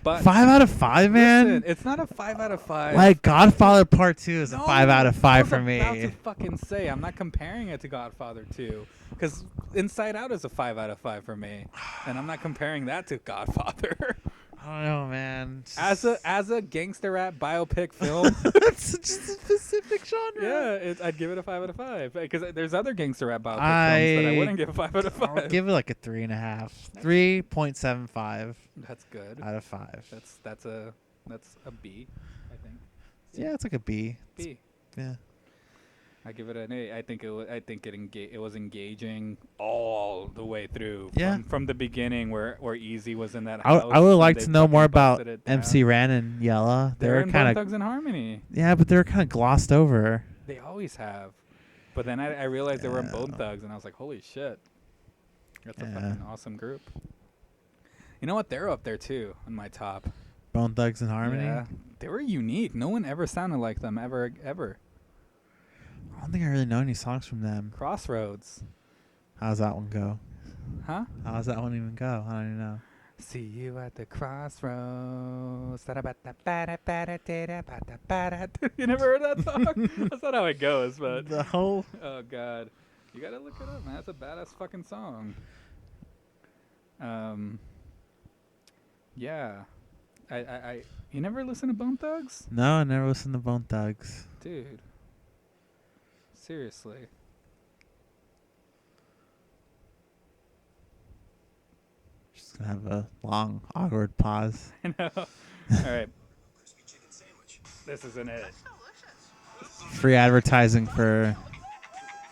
But
5 out of 5, man.
listen, it's not a 5 out of 5.
Like Godfather Part 2 is a
No,
5 out of 5 for
I was about
me.
to fucking say, I'm not comparing it to Godfather 2, because Inside Out is a 5 out of 5 for me, and I'm not comparing that to Godfather.
I don't know, man.
as a gangster rap biopic film,
It's such a specific genre.
yeah, I'd give it a 5 out of 5, because there's other gangster rap biopic films that I wouldn't give a 5 out of 5.
I'll give it like a 3.5. 3.75
That's good.
out of 5.
That's a B, I think.
Yeah, it's like a B.
B.
Yeah.
I give it an A. I think it was engaging all the way through.
Yeah.
From the beginning, where Easy was in that
I
house.
would
and
like
they
to know
fucking
more about
busted it down.
MC Ren and Yella. They
They're
were
in Bone
kind of
Thugs and Harmony.
yeah, but they were kind of glossed over.
They always have. But then I realized they were in Bone
Yeah.
Thugs, and I was like, holy shit, that's a
Yeah.
fucking awesome group. You know what? They're up there too on my top.
Bone Thugs and Harmony.
Yeah, they were unique. No one ever sounded like them ever.
I don't think I really know any songs from them.
Crossroads,
How's that one go?
huh?
How's that one even go? I don't even know.
See you at the crossroads. You never heard that song? That's not how it goes, but
The whole.
oh god, you gotta look it up, man. That's a badass fucking song. Yeah, you never listen to Bone Thugs,
No, I never listened to Bone Thugs.
dude? Seriously.
Just gonna have a long, awkward pause.
I know. All right. This isn't it.
Free advertising for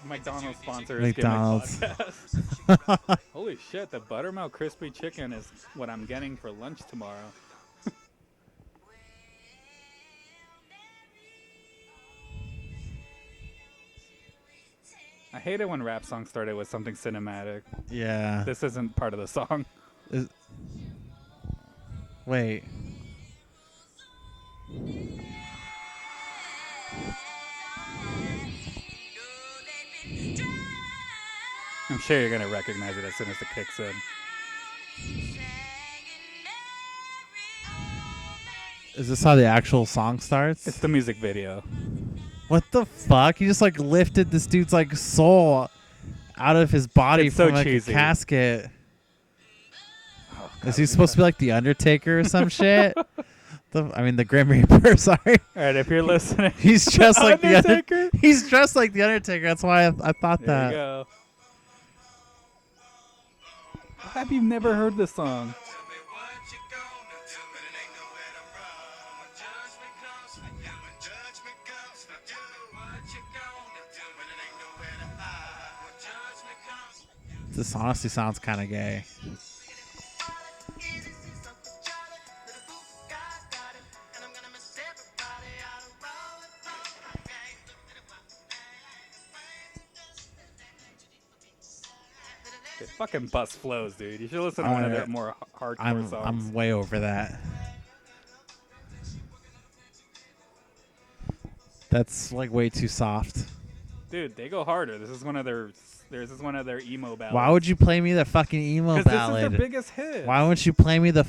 McDonald's sponsors
McDonald's.
Gimmick podcast. Holy shit, the buttermilk crispy chicken is what I'm getting for lunch tomorrow. I hate it when rap songs started with something cinematic.
Yeah.
This isn't part of the song.
Wait.
I'm sure you're gonna recognize it as soon as it kicks in.
Is this how the actual song starts?
It's the music video.
What the fuck? He just like lifted this dude's like soul out of his body
It's so
from like
cheesy.
a casket.
Oh,
Is
God,
he supposed to be like the Undertaker or some shit? The Grim Reaper. Sorry.
All right, if you're listening,
He's dressed like the
Undertaker.
He's dressed like the Undertaker. That's why I thought
There
that.
you go. How have you never heard this song?
This honestly sounds kind of gay.
They fucking bust flows, dude. You should listen to one of their more hardcore songs.
I'm way over that. That's like way too soft.
Dude, they go harder. This is one of their emo ballads.
Why would you play me the fucking emo
Because this is
ballad?
their biggest hit.
Why wouldn't you play me the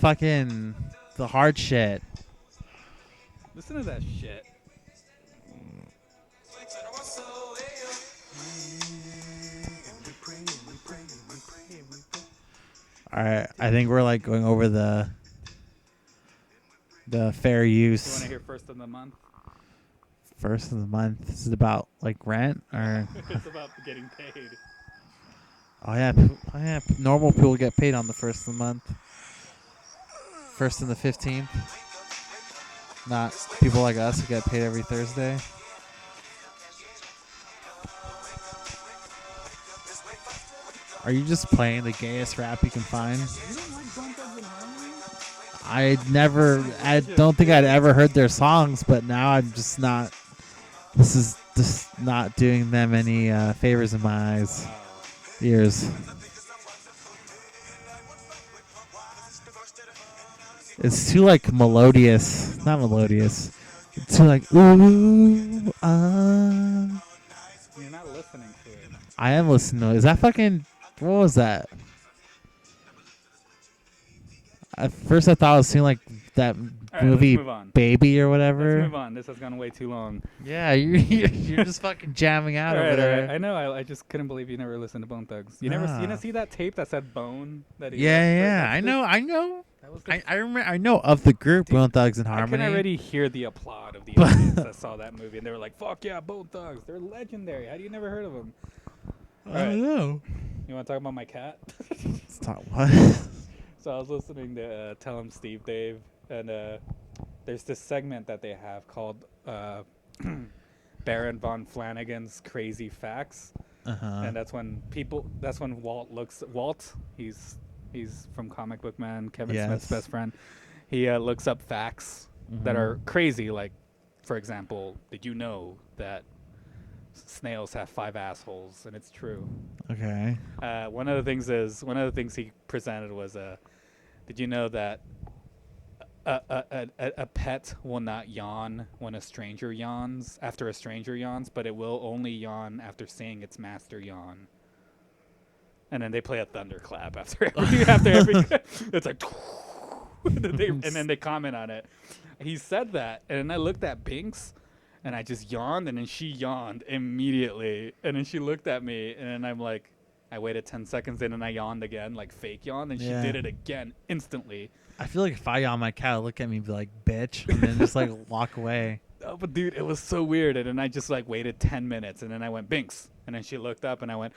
hard shit?
Listen to that shit.
All right, I think we're like going over the fair
You
use.
want to hear first of the month?
First of the month. Is it about like rent or?
It's about getting paid.
Oh yeah, normal people get paid on the first of the month. First and the 15th. Not people like us who get paid every Thursday. Are you just playing the gayest rap you can find?
You don't like Bone Thugs and Harmony?
I don't think I'd ever heard their songs, but now I'm just not. This is just not doing them any favors in my eyes, ears. It's too like melodious, not melodious. It's too like ooh ah.
You're not listening to it.
I am listening to it. Is that fucking? What was that? At first, I thought I was seeing like that
right,
movie
let's move on.
Baby or whatever.
Let's move on. This has gone way too long.
Yeah, you're just fucking jamming out
All
over
right, all
there.
right. I know. I just couldn't believe you never listened to Bone Thugs. You
Nah.
never see that tape that said Bone? That he
Yeah.
that's
I know.
That was the
I remember. I know of the group
Dude,
Bone Thugs and
I
Harmony.
can already hear the applaud of the
But-
audience that saw that movie, and they were like, "Fuck yeah, Bone Thugs! They're legendary. How do you never heard of them?"
I don't know.
You want to talk about my cat?
Let's talk what?
So I was listening to Tell 'em Steve Dave, and there's this segment that they have called Baron von Flanagan's Crazy Facts, and that's when Walt, he's from Comic Book Man, Kevin Smith's
Yes.
best friend. He looks up facts that are crazy, like, for example, did you know that snails have 5 assholes, and it's true.
Okay.
One of the things he presented was did you know that a pet will not yawn when a stranger yawns after a stranger yawns, but it will only yawn after seeing its master yawn. And then they play a thunderclap after every it's like and then they comment on it. He said that, and then I looked at Binks, and I just yawned, and then she yawned immediately, and then she looked at me, and then I'm like, I waited 10 seconds, and then I yawned again, like fake yawn, and
Yeah.
she did it again instantly.
I feel like if I yawn, my cat would look at me and be like, bitch, and then just like walk away.
Oh, but dude, it was so weird, and then I just like waited 10 minutes, and then I went Binks, and then she looked up, and I went,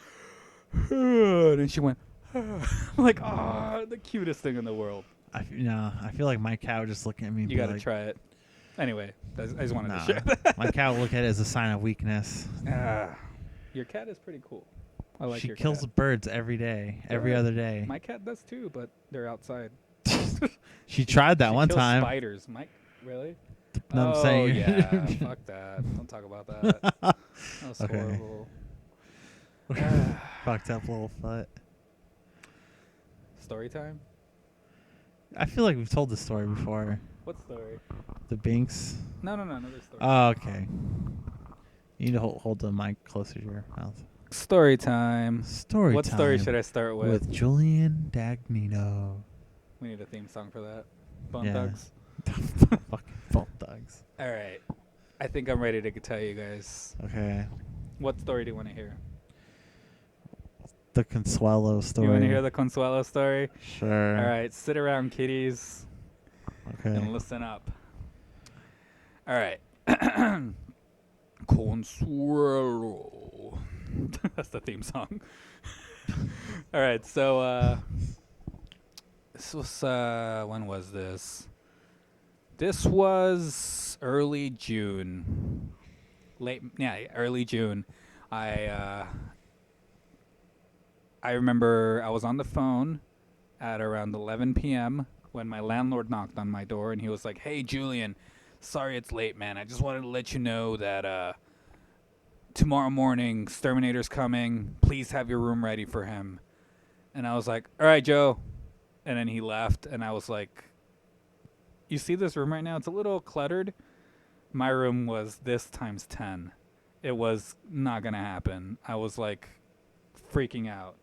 and then she went, I'm like, oh, the cutest thing in the world.
I feel like my cat would just look at me and
You
be
got to
like,
try it. Anyway, I just wanted
nah.
to share that.
My cat would look at it as a sign of weakness.
Your cat is pretty cool. I like
She
your
kills
cat.
birds every day, every
Yeah.
other day.
My cat does too, but they're outside.
She tried that
She
one
kills
time.
Spiders. Mike, really?
No, I'm
Oh,
saying.
yeah. Fuck that. Don't talk about that. That was
Okay.
horrible.
Fucked up little foot.
Story time?
I feel like we've told this story before.
What story?
The Binks.
No, another story.
Oh, okay. You need to hold the mic closer to your mouth.
Story time.
Story
What
time
story should I start with?
with Julian Dagnino.
We need a theme song for that. Bone
Yeah.
Thugs.
Fucking Bone Thugs.
All right. I think I'm ready to tell you guys.
Okay.
What story do you want to hear?
The Consuelo story.
You want to hear the Consuelo story?
Sure.
All right. Sit around, kiddies,
Okay.
and listen up. All right. Consuelo. That's the theme song. All right. So this was when was this? This was early June. Early June. I remember I was on the phone at around 11 p.m. when my landlord knocked on my door, and he was like, "Hey, Julian, sorry it's late, man. I just wanted to let you know that tomorrow morning, Exterminator's coming. Please have your room ready for him." And I was like, "All right, Joe." And then he left, and I was like, "You see this room right now? It's a little cluttered." My room was this times 10. It was not going to happen. I was like freaking out.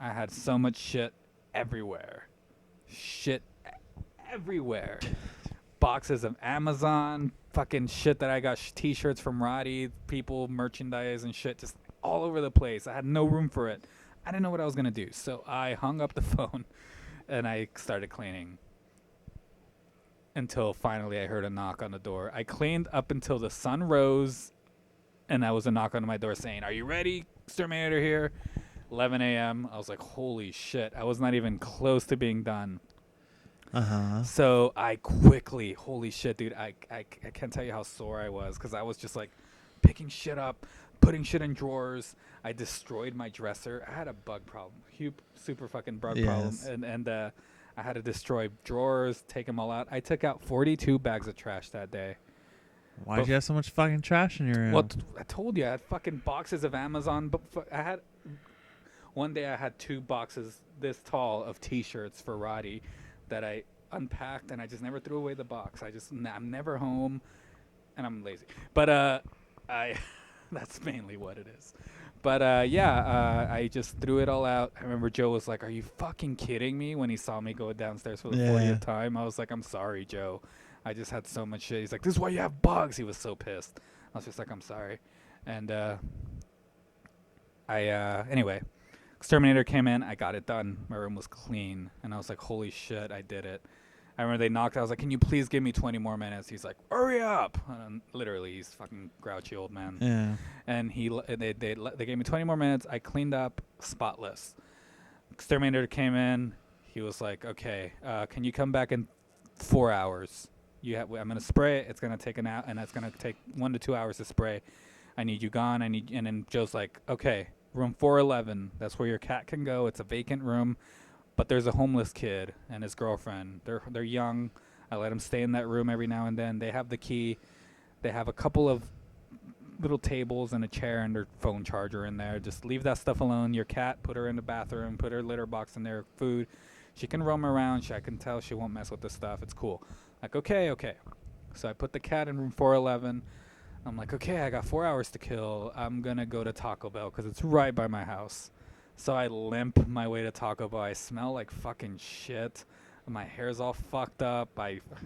I had so much shit everywhere. Everywhere. Boxes of Amazon, fucking shit that I got, t-shirts from Roddy, people, merchandise and shit, just all over the place. I had no room for it. I didn't know what I was going to do. So I hung up the phone and I started cleaning until finally I heard a knock on the door. I cleaned up until the sun rose, and that was a knock on my door saying, "Are you ready? Exterminator here." 11 a.m. I was like, holy shit. I was not even close to being done.
Uh-huh.
So I quickly, holy shit, dude, I can't tell you how sore I was, because I was just like picking shit up, putting shit in drawers. I destroyed my dresser. I had a bug problem, super fucking bug problem.
Yes.
And I had to destroy drawers, take them all out. I took out 42 bags of trash that day.
Why'd you have so much fucking trash in your room?
Well, I told you, I had fucking boxes of Amazon. But one day I had 2 boxes this tall of T-shirts for Roddy that I unpacked, and I just never threw away the box. I'm never home, and I'm lazy. But that's mainly what it is. But I just threw it all out. I remember Joe was like, "Are you fucking kidding me?" When he saw me go downstairs for the 40th time. I was like, "I'm sorry, Joe. I just had so much shit." He's like, "This is why you have bugs." He was so pissed. I was just like, "I'm sorry." And anyway, Exterminator came in. I got it done. My room was clean, and I was like, "Holy shit, I did it." I remember they knocked. I was like, "Can you please give me 20 more minutes?" He's like, "Hurry up!" And literally, he's fucking grouchy old man.
Yeah.
And they gave me 20 more minutes. I cleaned up, spotless. Exterminator came in. He was like, "Okay, can you come back in 4 hours? I'm gonna spray it. It's gonna take an hour, and it's gonna take 1 to 2 hours to spray. I need you gone. And then Joe's like, "Okay, room 411. That's where your cat can go. It's a vacant room, but there's a homeless kid and his girlfriend. They're young. I let them stay in that room every now and then. They have the key. They have a couple of little tables and a chair and her phone charger in there. Just leave that stuff alone. Your cat, put her in the bathroom, put her litter box in there, food. She can roam around. I can tell she won't mess with the stuff. It's cool. Like, okay. So I put the cat in room 411. I'm like, okay, I got 4 hours to kill. I'm going to go to Taco Bell because it's right by my house. So I limp my way to Taco Bell. I smell like fucking shit. My hair's all fucked up.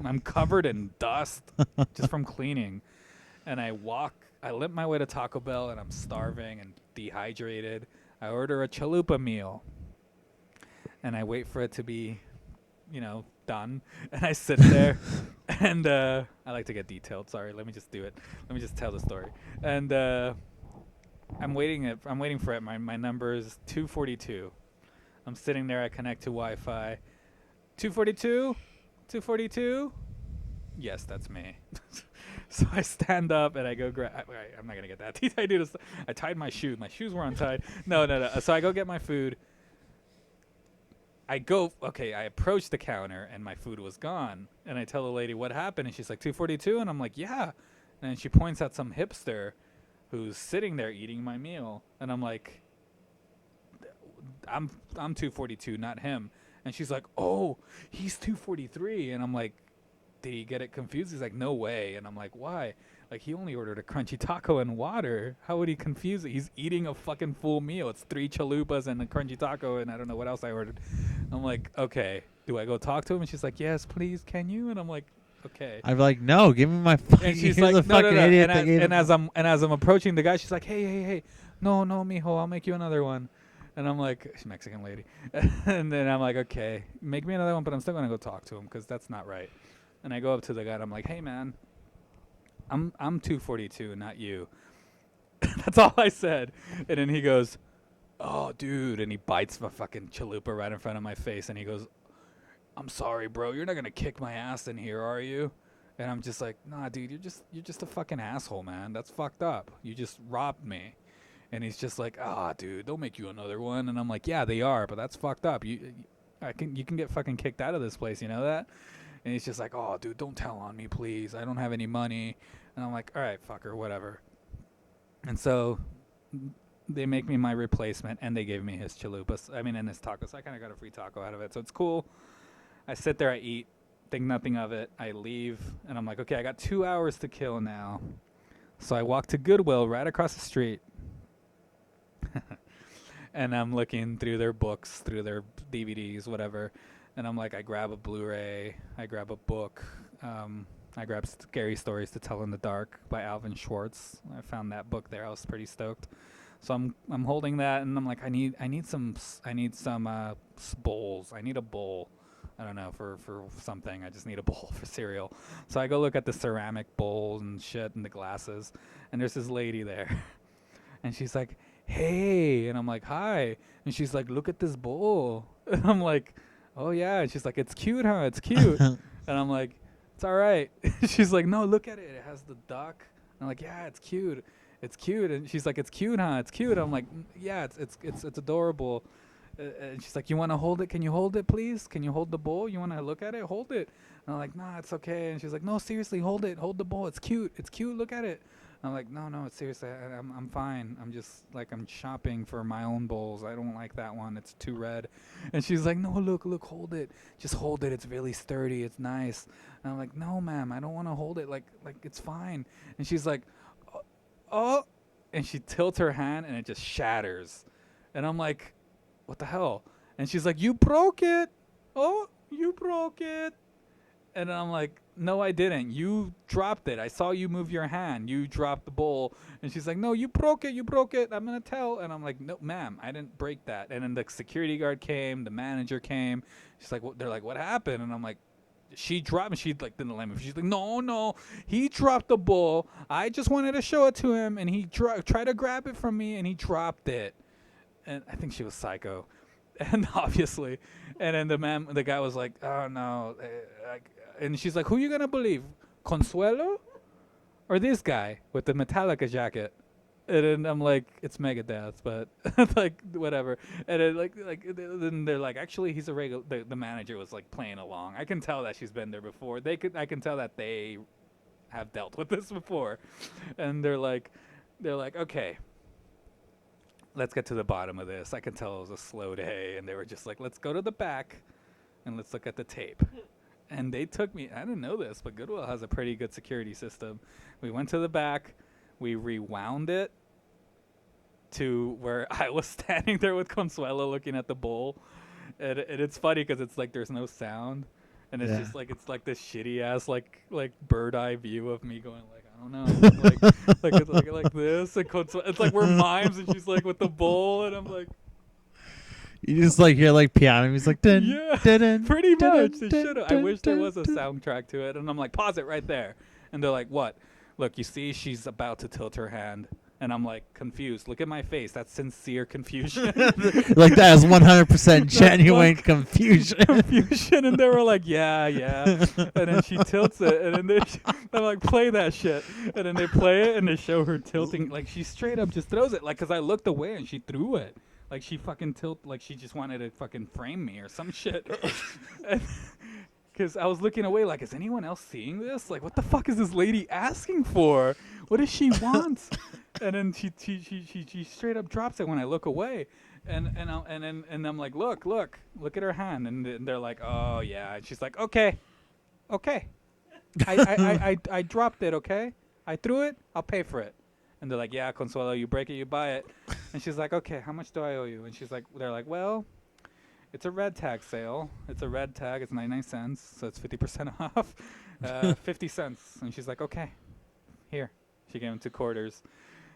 I'm covered in dust just from cleaning. And I limp my way to Taco Bell, and I'm starving and dehydrated. I order a chalupa meal. And I wait for it to be, done. And I sit there, and I like to get detailed. Sorry, let me just do it. Let me just tell the story. And I'm waiting for it. My number is 242. I'm sitting there. I connect to Wi-Fi. 242, 242. Yes, that's me. So I stand up and I go grab. I'm not gonna get that. I tied my shoe. My shoes were untied. No. So I go get my food. I approach the counter and my food was gone. And I tell the lady what happened, and she's like 242, and I'm like, yeah. And then she points at some hipster who's sitting there eating my meal, and I'm like, I'm 242, not him. And she's like, oh, he's 243. And I'm like, did he get it confused? He's like, no way. And I'm like, why? Like, he only ordered a crunchy taco and water. How would he confuse it? He's eating a fucking full meal. It's 3 chalupas and a crunchy taco, and I don't know what else I ordered. I'm like, okay, do I go talk to him? And she's like, yes, please, can you? And I'm like, okay.
I'd be like, no, give me my fucking.
And she's
you're
like,
the
no,
fucking idiot.
And as I'm approaching the guy, she's like, hey, no, mijo, I'll make you another one. And I'm like, she's a Mexican lady. And then I'm like, okay, make me another one, but I'm still gonna go talk to him because that's not right. And I go up to the guy and I'm like, hey man, I'm 242, not you. That's all I said. And then he goes, oh dude, and he bites my fucking chalupa right in front of my face, and he goes, I'm sorry, bro, you're not gonna kick my ass in here, are you? And I'm just like, nah, dude, you're just a fucking asshole, man. That's fucked up. You just robbed me. And he's just like, dude, they'll make you another one. And I'm like, yeah, they are, but that's fucked up. You can get fucking kicked out of this place, you know that? And he's just like, oh, dude, don't tell on me, please. I don't have any money. And I'm like, all right, fucker, whatever. And so they make me my replacement, and they gave me his chalupas. And his tacos. So I kind of got a free taco out of it. So it's cool. I sit there, I eat, think nothing of it. I leave, and I'm like, okay, I got 2 hours to kill now. So I walk to Goodwill right across the street. And I'm looking through their books, through their DVDs, whatever. And I'm like, I grab a Blu-ray, I grab a book, I grab Scary Stories to Tell in the Dark by Alvin Schwartz. I found that book there. I was pretty stoked. So I'm holding that, and I'm like, I need some bowls. I need a bowl. I don't know, for something. I just need a bowl for cereal. So I go look at the ceramic bowls and shit and the glasses, and there's this lady there. And she's like, hey. And I'm like, hi. And she's like, look at this bowl. And I'm like, oh, yeah. And she's like, it's cute, huh? It's cute. And I'm like, it's all right. She's like, no, look at it. It has the duck. And I'm like, yeah, it's cute. It's cute. And she's like, it's cute, huh? It's cute. I'm like, yeah, it's adorable. And she's like, you want to hold it? Can you hold it, please? Can you hold the bowl? You want to look at it? Hold it. And I'm like, nah, it's okay. And she's like, no, seriously, hold it. Hold the bowl. It's cute. It's cute. Look at it. I'm like, no, it's seriously, I'm fine. I'm just like, I'm shopping for my own bowls. I don't like that one. It's too red. And she's like, no, look, hold it. Just hold it. It's really sturdy. It's nice. And I'm like, no, ma'am, I don't want to hold it. Like it's fine. And she's like, oh, and she tilts her hand and it just shatters. And I'm like, what the hell? And she's like, you broke it. Oh, you broke it. And I'm like, no, I didn't. You dropped it. I saw you move your hand. You dropped the bowl. And she's like, no, you broke it. I'm going to tell. And I'm like, no, ma'am, I didn't break that. And then the security guard came. The manager came. She's like, they're like, what happened? And I'm like, she dropped me. She like didn't let me. She's like, no, he dropped the bowl. I just wanted to show it to him. And he tried to grab it from me, and he dropped it. And I think she was psycho. And obviously. And then the guy was like, oh, no. And she's like, who you gonna believe, Consuelo or this guy with the Metallica jacket? And then I'm like, it's Megadeth, but like whatever. And then then they're like, actually, he's a regular. The manager was like playing along. I can tell that she's been there before. I can tell that they have dealt with this before. And they're like, they're like, okay, let's get to the bottom of this. I can tell it was a slow day, and they were just like, let's go to the back and let's look at the tape. And they took me, I didn't know this, but Goodwill has a pretty good security system. We went to the back, we rewound it to where I was standing there with Consuelo looking at the bowl. And it's funny because it's like there's no sound. And it's just like, it's like this shitty ass, like bird eye view of me going like, I don't know, like it's like this. And it's like we're mimes, and she's like with the bowl, and I'm like,
You just like hear like piano music. Dun,
yeah,
dun, dun,
pretty
dun,
much.
dun,
They should have. I
dun,
wish there
dun,
was a
dun.
soundtrack to it. And I'm like, pause it right there. And they're like, what? Look, you see, she's about to tilt her hand. And I'm like, confused. Look at my face. That's sincere confusion.
Like that is 100% genuine confusion.
Confusion. And they were like, yeah. And then she tilts it. And then they're like, play that shit. And then they play it and they show her tilting. Like she straight up just throws it. Like, because I looked away and she threw it. Like she fucking like she just wanted to fucking frame me or some shit. Because I was looking away like, is anyone else seeing this? Like, what the fuck is this lady asking for? What does she want? And then she straight up drops it when I look away. And I'm like, look at her hand. And they're like, oh, yeah. And she's like, okay. I dropped it, okay? I threw it. I'll pay for it. And they're like, yeah, Consuelo, you break it, you buy it. And she's like, okay, how much do I owe you? And she's like, they're like, well, it's a red tag sale. It's a red tag. It's 99 cents, so it's 50% off. 50 cents. And she's like, okay, here. She gave him 2 quarters.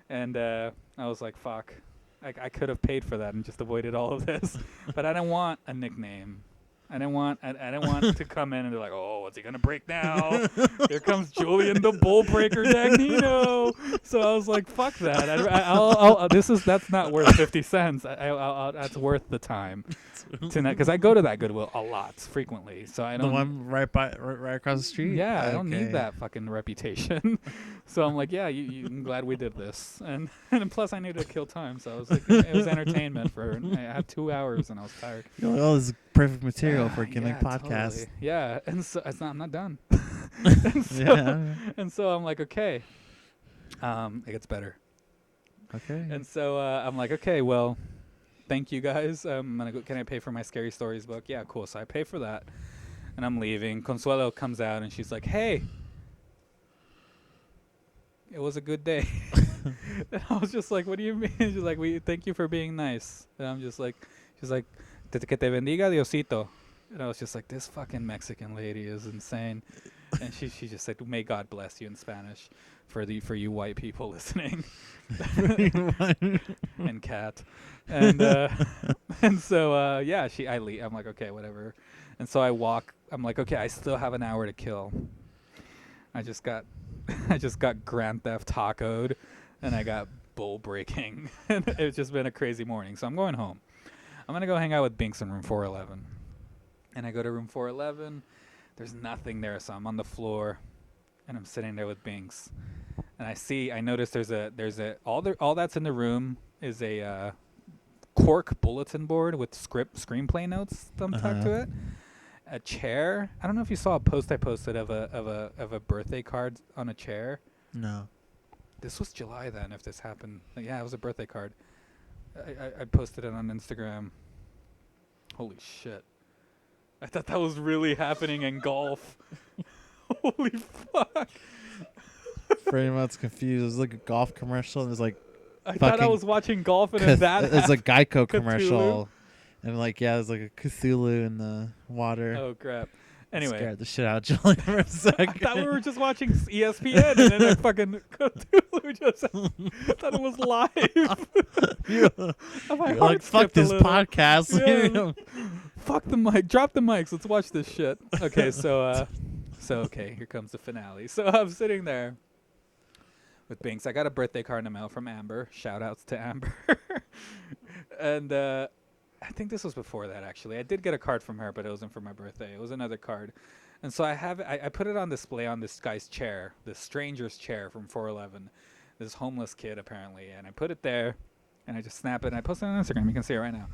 And I was like, fuck. I could have paid for that and just avoided all of this. But I didn't want a nickname. I didn't want to come in and be like, oh, what's he gonna break now? Here comes Julian the Bull Breaker Dagnino. So I was like, fuck that. That's not worth 50 cents. That's worth the time tonight because I go to that Goodwill a lot, frequently. So I don't.
The one right across the street.
Yeah, I don't need that fucking reputation. So I'm like, yeah, I'm glad we did this, and plus I needed to kill time, so I was like, it was entertainment for. I had 2 hours and I was tired.
You're like, oh, this is perfect material for a Gimmick podcast.
Totally. Yeah, and so I'm not done. And so I'm like, okay, it gets better.
Okay.
And so I'm like, okay, well, thank you guys. I'm gonna go. Can I pay for my Scary Stories book? Yeah, cool. So I pay for that, and I'm leaving. Consuelo comes out and she's like, hey. It was a good day. And I was just like, what do you mean? She's like, thank you for being nice. And I'm just like, she's like, que te bendiga Diosito. And I was just like, this fucking Mexican lady is insane. And she just said, may God bless you in Spanish for you white people listening. And cat. And so yeah, I leave. I'm like, okay, whatever. And so I walk. I'm like, okay, I still have an hour to kill. I just got Grand Theft Taco'd, and I got bull breaking. And it's just been a crazy morning. So I'm going home. I'm going to go hang out with Binks in room 411. And I go to room 411. There's nothing there, so I'm on the floor, and I'm sitting there with Binks. And I notice all that's in the room is a cork bulletin board with screenplay notes thumbtacked to it. A chair. I don't know if you saw a post I posted of a birthday card on a chair.
No.
This was July then. If this happened, yeah, it was a birthday card. I posted it on Instagram. Holy shit! I thought that was really happening in golf. Holy fuck!
Pretty much confused. It was like a golf commercial. And it was like
I thought I was watching golf, and then that
it's a Geico
Cthulhu.
Commercial. And like, yeah, there's like a Cthulhu in the water.
Oh crap! Anyway,
scared the shit out of Julian for a second.
I thought we were just watching ESPN, and then a fucking Cthulhu just I thought it was live.
You're like, fuck this podcast.
Yeah. Fuck the mic. Drop the mics. Let's watch this shit. Okay, so okay, here comes the finale. So I'm sitting there with Binks. I got a birthday card in the mail from Amber. Shout outs to Amber. And I think this was before that, actually. I did get a card from her, but it wasn't for my birthday. It was another card. And so I put it on display on this guy's chair, this stranger's chair from 411, this homeless kid, apparently. And I put it there, and I just snap it, and I post it on Instagram. You can see it right now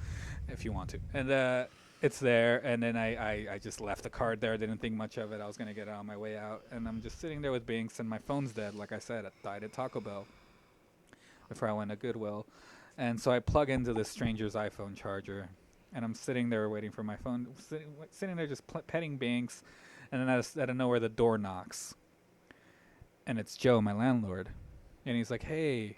if you want to. And it's there, and then I just left the card there. Didn't think much of it. I was going to get it on my way out. And I'm just sitting there with Binks, and my phone's dead. Like I said, it died at Taco Bell. before I went to Goodwill. And so I plug into this stranger's iPhone charger, and I'm sitting there waiting for my phone, sitting there just petting Binks, and then out of nowhere the door knocks, and it's Joe, my landlord, and he's like, "Hey."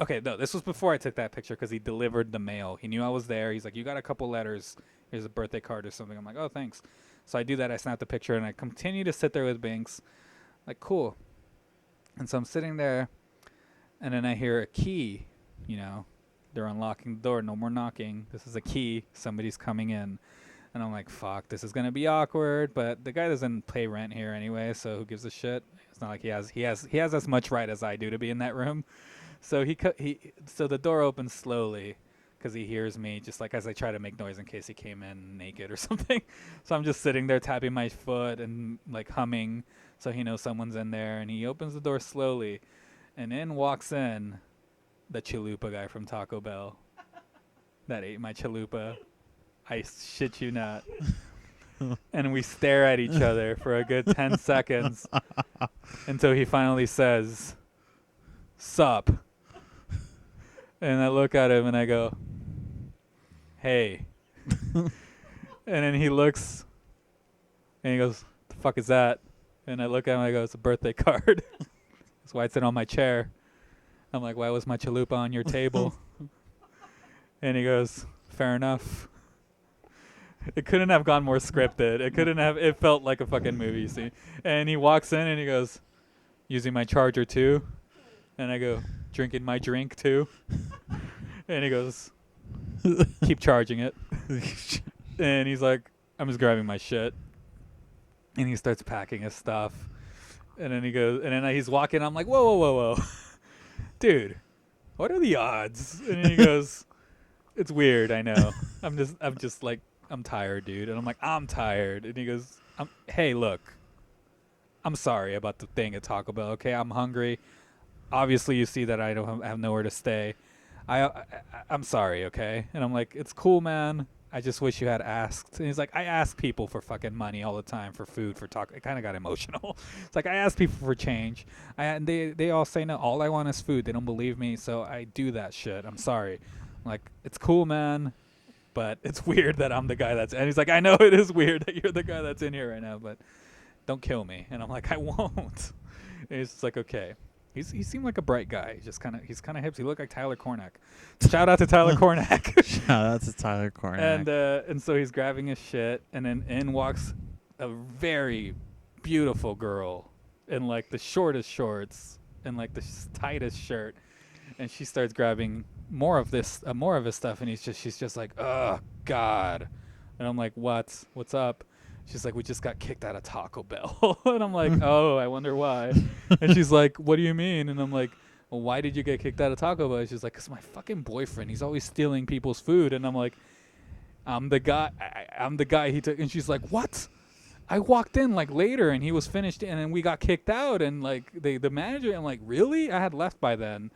Okay, no, this was before I took that picture because he delivered the mail. He knew I was there. He's like, "You got a couple letters. Here's a birthday card or something." I'm like, "Oh, thanks." So I do that. I snap the picture, and I continue to sit there with Binks, like, cool. And so I'm sitting there, and then I hear a key, they're unlocking the door. No more knocking. This is a key. Somebody's coming in. And I'm like, fuck, this is going to be awkward. But the guy doesn't pay rent here anyway, so who gives a shit? It's not like he has as much right as I do to be in that room. So so the door opens slowly because he hears me, just like as I try to make noise in case he came in naked or something. So I'm just sitting there tapping my foot and like humming so he knows someone's in there. And he opens the door slowly, and in walks in the chalupa guy from Taco Bell that ate my chalupa. I shit you not. And we stare at each other for a good 10 seconds until he finally says, "Sup?" And I look at him and I go, "Hey." And then he looks and he goes, "The fuck is that?" And I look at him and I go, "It's a birthday card." That's why it's in on my chair. I'm like, "Why was my chalupa on your table?" And he goes, "Fair enough." It couldn't have gone more scripted. It felt like a fucking movie scene. And he walks in and he goes, "Using my charger too?" And I go, "Drinking my drink too?" And he goes, "Keep charging it." And he's like, "I'm just grabbing my shit." And he starts packing his stuff. And then he goes, and then he's walking. I'm like, "Whoa, whoa, whoa, whoa." "Dude, what are the odds?" And then he goes, "It's weird, I know. I'm just like, I'm tired, dude." And I'm like, "I'm tired." And he goes, "Hey, look, I'm sorry about the thing at Taco Bell, okay? I'm hungry. Obviously, you see that I don't have nowhere to stay. I'm sorry, okay?" And I'm like, "It's cool, man. I just wish you had asked." And he's like, "I ask people for fucking money all the time for food, for taco." It kind of got emotional. It's like, I ask people for change. And they all say no. All I want is food. They don't believe me, so I do that shit. I'm sorry." I'm like, "It's cool, man. But it's weird that I'm the guy that's..." And he's like, "I know it is weird that you're the guy that's in here right now, but don't kill me." And I'm like, "I won't." And he's just like, "Okay." He seemed like a bright guy. He's kind of hip. He looked like Tyler Cornack. Shout out to Tyler Cornack.
Shout out to Tyler Cornack.
And so he's grabbing his shit, and then in walks a very beautiful girl in like the shortest shorts and like the tightest shirt, and she starts grabbing more of his stuff, and she's just like, "Oh God." And I'm like, "What's up?" She's like, "We just got kicked out of Taco Bell." And I'm like, "Oh, I wonder why." And she's like, "What do you mean?" And I'm like, "Well, why did you get kicked out of Taco Bell?" She's like, "'Cause my fucking boyfriend, he's always stealing people's food." And I'm like, I'm the guy he took." And she's like, "What?" I walked in like later and he was finished, and then we got kicked out, and like the manager, I'm like, "Really?" I had left by then.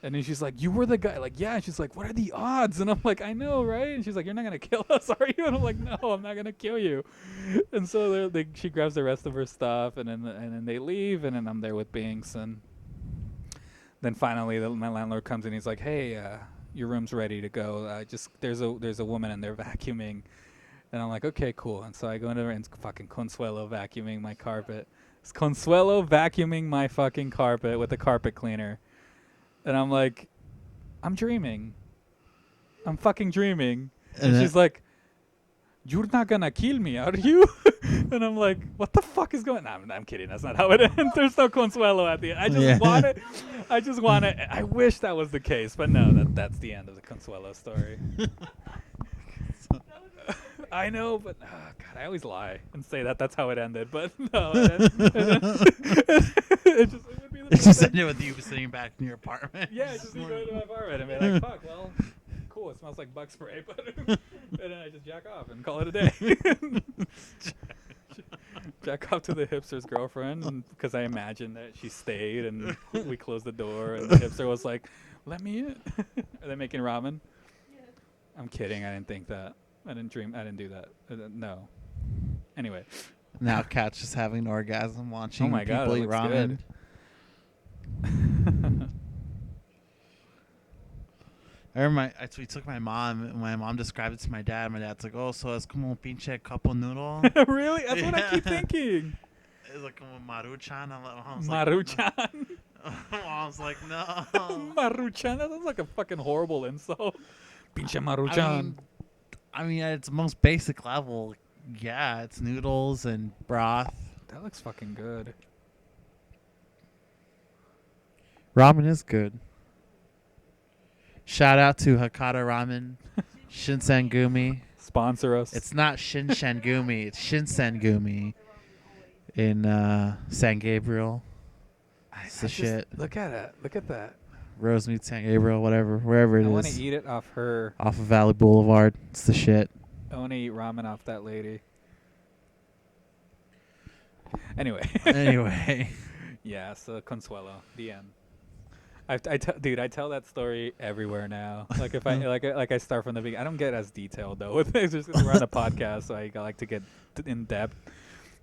And then she's like, "You were the guy?" Like, "Yeah." And she's like, "What are the odds?" And I'm like, "I know, right?" And she's like, "You're not going to kill us, are you?" And I'm like, "No, I'm not going to kill you." And so she grabs the rest of her stuff, and then they leave, and then I'm there with Binks. And then finally my landlord comes in. He's like, "Hey, your room's ready to go. There's a woman in there vacuuming." And I'm like, "Okay, cool." And so I go in there, and it's fucking Consuelo vacuuming my carpet. It's Consuelo vacuuming my fucking carpet with a carpet cleaner. And I'm like, "I'm dreaming. I'm fucking dreaming." And she's like, "You're not gonna kill me, are you?" And I'm like, "What the fuck is going on?" I'm kidding. That's not how it ends. There's no Consuelo at the end. I just want it. I wish that was the case, but no, that's the end of the Consuelo story. I know, but God, I always lie and say that's how it ended. But no, it would be the
It just ended with you sitting back in your apartment.
Yeah, just me going to my apartment and be like, "Fuck, well, cool, it smells like bug spray," but and then I just jack off and call it a day. Jack off to the hipster's girlfriend, because I imagine that she stayed, and we closed the door, and the hipster was like, "Let me in." Are they making ramen? Yeah. I'm kidding. I didn't think that. I didn't do that. No. Anyway.
Now Kat's just having an orgasm watching
God,
people eat ramen. I remember we took my mom, and my mom described it to my dad. My dad's like, "Oh, so es como un pinche couple noodle."
Really? That's what I keep thinking.
It's like como Maruchan. I was
Maruchan.
like, I was like, no.
Maruchan. That sounds like a fucking horrible insult. Pinche Maruchan.
I mean, at its most basic level, yeah, it's noodles and broth.
That looks fucking good.
Ramen is good. Shout out to Hakata Ramen, Shinsengumi.
Sponsor us.
It's not Shinsengumi, it's Shinsengumi in San Gabriel. It's the shit.
Look at it. Look at that.
Rosemead, San Gabriel, whatever, wherever it
I want
is.
to eat it off her.
Off of Valley Boulevard. It's the shit.
I want to eat ramen off that lady. Anyway.
Anyway.
Yeah, so Consuelo, the end. Dude, I tell that story everywhere now. Like if I like I start from the beginning. I don't get as detailed though with it. Just 'cause we're on a podcast, so I like to get in depth.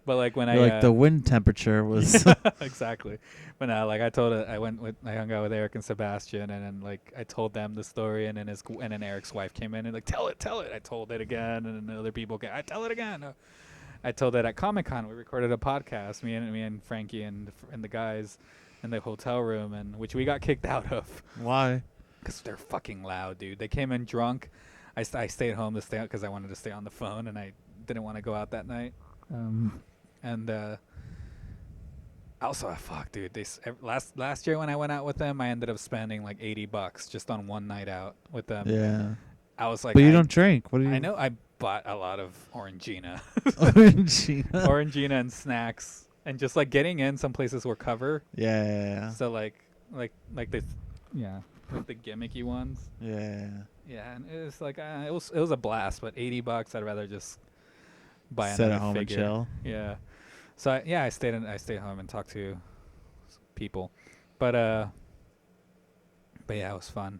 But like when
Like the wind temperature was.
exactly. But now, like I told it, I hung out with Eric and Sebastian, and then like I told them the story, and then Eric's wife came in and like tell it. I told it again, and then other people came. I tell it again. I told it at Comic-Con. We recorded a podcast, me and Frankie and the guys in the hotel room, and which we got kicked out of.
Why?
Because they're fucking loud, dude. They came in drunk. I stayed home to stay out because I wanted to stay on the phone, and I didn't want to go out that night. Also, fuck, dude. Last year when I went out with them, I ended up spending like $80 just on one night out with them.
Yeah.
I was like,
But you don't drink. What do you?
I know. I bought a lot of Orangina,
Orangina.
Orangina and snacks, and just like getting in. Some places were cover.
Yeah.
So like the, yeah, like the gimmicky ones.
Yeah.
Yeah, and it was like it was a blast, but $80, I'd rather just buy
Sit
another
at home
figure.
and chill.
Yeah. So I stayed home and talked to people, but yeah, it was fun.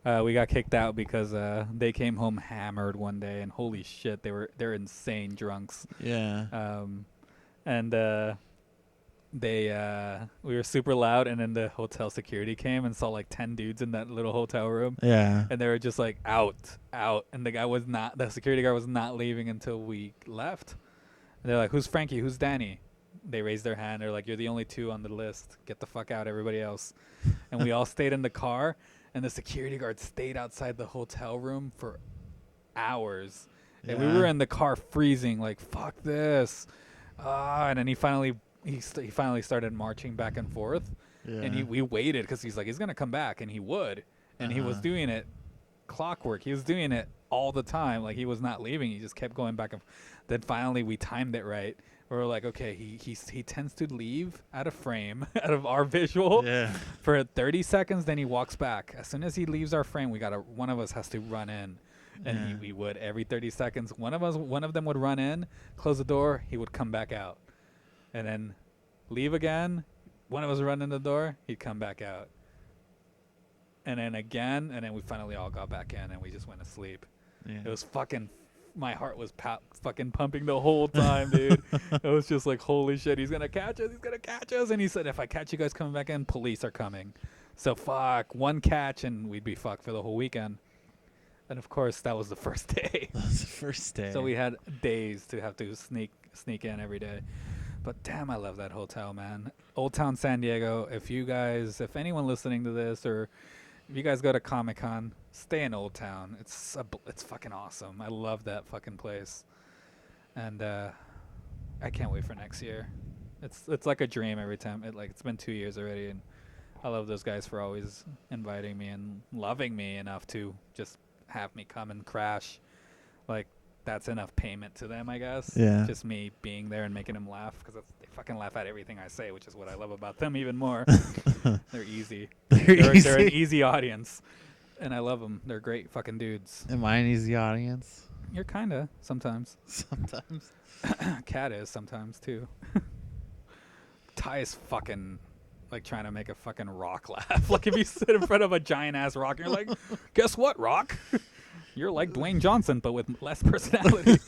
We got kicked out because they came home hammered one day, and holy shit, they're insane drunks.
Yeah.
And we were super loud, and then the hotel security came and saw like 10 dudes in that little hotel room.
Yeah.
And they were just like out, and the security guard was not leaving until we left. And they're like, "Who's Frankie? Who's Danny?" They raised their hand. They're like, "You're the only two on the list. Get the fuck out, everybody else." And we all stayed in the car, and the security guard stayed outside the hotel room for hours. And we were in the car freezing, like, "Fuck this!" And then he finally started marching back and forth.
Yeah.
And we waited because he's like, he's gonna come back, and he would. And he was doing it clockwork. He was doing it all the time. Like, he was not leaving. He just kept going back and then finally we timed it right. We were like, okay, he tends to leave out of frame, out of our visual for 30 seconds, then he walks back. As soon as he leaves our frame, one of us has to run in. And we would every 30 seconds. One of them would run in, close the door, he would come back out. And then leave again. One of us would run in the door, he'd come back out. And then again, and then we finally all got back in, and we just went to sleep.
Yeah.
It was fucking, my heart was fucking pumping the whole time, dude. It was just like, holy shit, he's gonna catch us. And he said, if I catch you guys coming back in, police are coming. So fuck, one catch and we'd be fucked for the whole weekend. And of course, that was the first day.
That was the first day.
So we had days to have to sneak in every day. But damn, I love that hotel, man. Old Town San Diego. If anyone listening to this, or if you guys go to Comic-Con, stay in Old Town. It's fucking awesome. I love that fucking place. And I can't wait for next year. It's like a dream every time. It's been 2 years already, and I love those guys for always inviting me and loving me enough to just have me come and crash. Like, that's enough payment to them, I guess.
Yeah.
Just me being there and making them laugh, because they fucking laugh at everything I say, which is what I love about them even more. They're easy. They're an easy audience, and I love them. They're great fucking dudes.
Am I an easy audience?
You're kinda sometimes.
Sometimes.
Cat is sometimes too. Ty is fucking like trying to make a fucking rock laugh. Like if you sit in front of a giant ass rock and you're like, guess what, Rock? You're like Dwayne Johnson, but with less personality.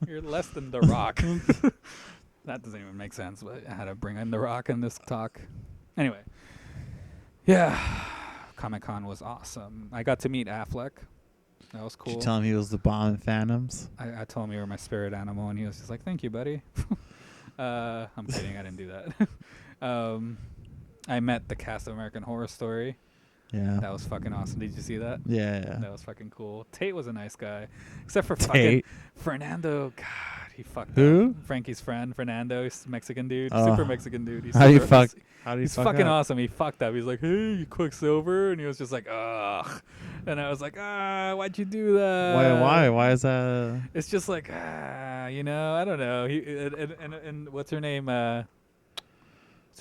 You're less than The Rock. That doesn't even make sense, but I had to bring in The Rock in this talk. Anyway. Yeah. Comic-Con was awesome. I got to meet Affleck. That was cool.
Did you tell him he was the bomb in Phantoms?
I told him you were my spirit animal, and he was just like, "Thank you, buddy." I'm kidding. I didn't do that. I met the cast of American Horror Story.
Yeah.
That was fucking awesome. Did you see that?
Yeah.
That was fucking cool. Tate was a nice guy, except for
Tate.
fucking Fernando. God, he fucked
Who?
up. Frankie's friend, Fernando. He's a Mexican dude,
Oh.
super Mexican dude. He's
How do you
super-
fuck?
he's-
How do you
He's
fuck
fucking
up?
awesome. He fucked up. He's like, "Hey, Quicksilver," and he was just like, "Ugh," and I was like, why'd you do that?"
Why is that?
It's just like, you know, I don't know. He and what's her name? What's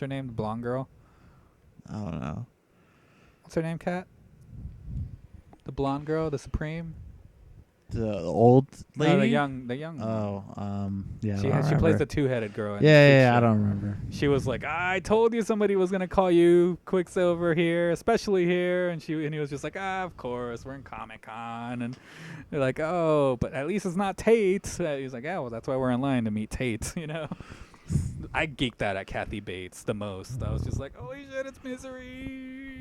her name? The blonde girl.
I don't know.
What's her name? Kat. The blonde girl, the Supreme.
The old lady.
No, the young.
Oh, yeah.
She
I don't
plays
remember.
the two-headed girl. In
Yeah,
Freak
I
Show.
don't remember.
She was like, "I told you somebody was gonna call you Quicksilver here, especially here," and he was just like, "Of course, we're in Comic-Con," and they're like, "Oh, but at least it's not Tate." He's like, "Yeah, well, that's why we're in line to meet Tate," you know. I geeked out at Kathy Bates the most. I was just like, "Holy shit, it's Misery!"